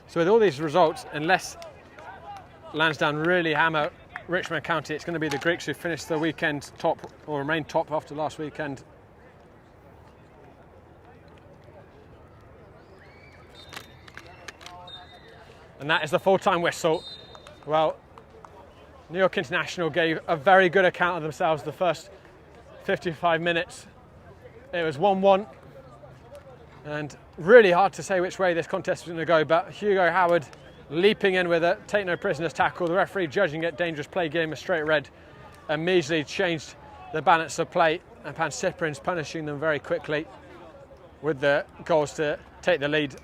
So with all these results, unless Lansdowne really hammer Richmond County, it's going to be the Greeks who finished the weekend top, or remained top after last weekend. And that is the full-time whistle. Well, New York International gave a very good account of themselves the first 55 minutes. It was 1-1. And really hard to say which way this contest was going to go, but Hugo Howard leaping in with a take no prisoners tackle. The referee judging it dangerous play, gave him a straight red, immediately changed the balance of play, and Pancyprians punishing them very quickly with the goals to take the lead.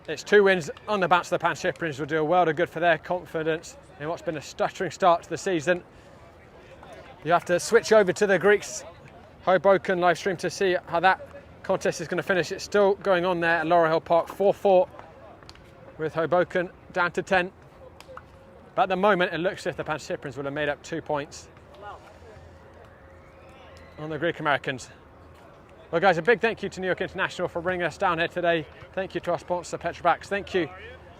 It's 2 wins on the bounce. The Pancyprians will do a world of good for their confidence in what's been a stuttering start to the season. You have to switch over to the Greeks Hoboken live stream to see how that contest is going to finish. It's still going on there at Laurel Hill Park, 4-4 with Hoboken down to 10. But at the moment, it looks as if the Pancyprians would have made up 2 points on the Greek Americans. Well, guys, a big thank you to New York International for bringing us down here today. Thank you to our sponsor, Petrobax. Thank you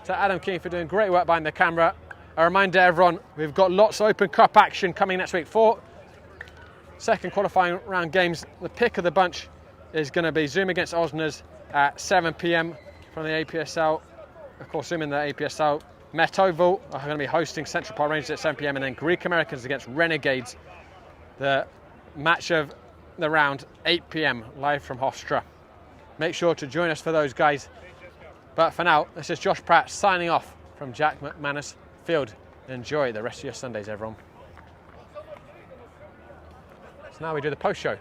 to Adam King for doing great work behind the camera. A reminder, everyone, we've got lots of Open Cup action coming next week. 4 second qualifying round games. The pick of the bunch is going to be Zoom against Osners at 7 p.m. from the APSL. Of course, Zoom in the APSL. Metropolitan are going to be hosting Central Park Rangers at 7 p.m. and then Greek Americans against Renegades. The match of the round, 8 p.m. live from Hofstra. Make sure to join us for those, guys. But for now, this is Josh Pratt signing off from Jack McManus Field. Enjoy the rest of your Sundays, everyone. So now we do the post show.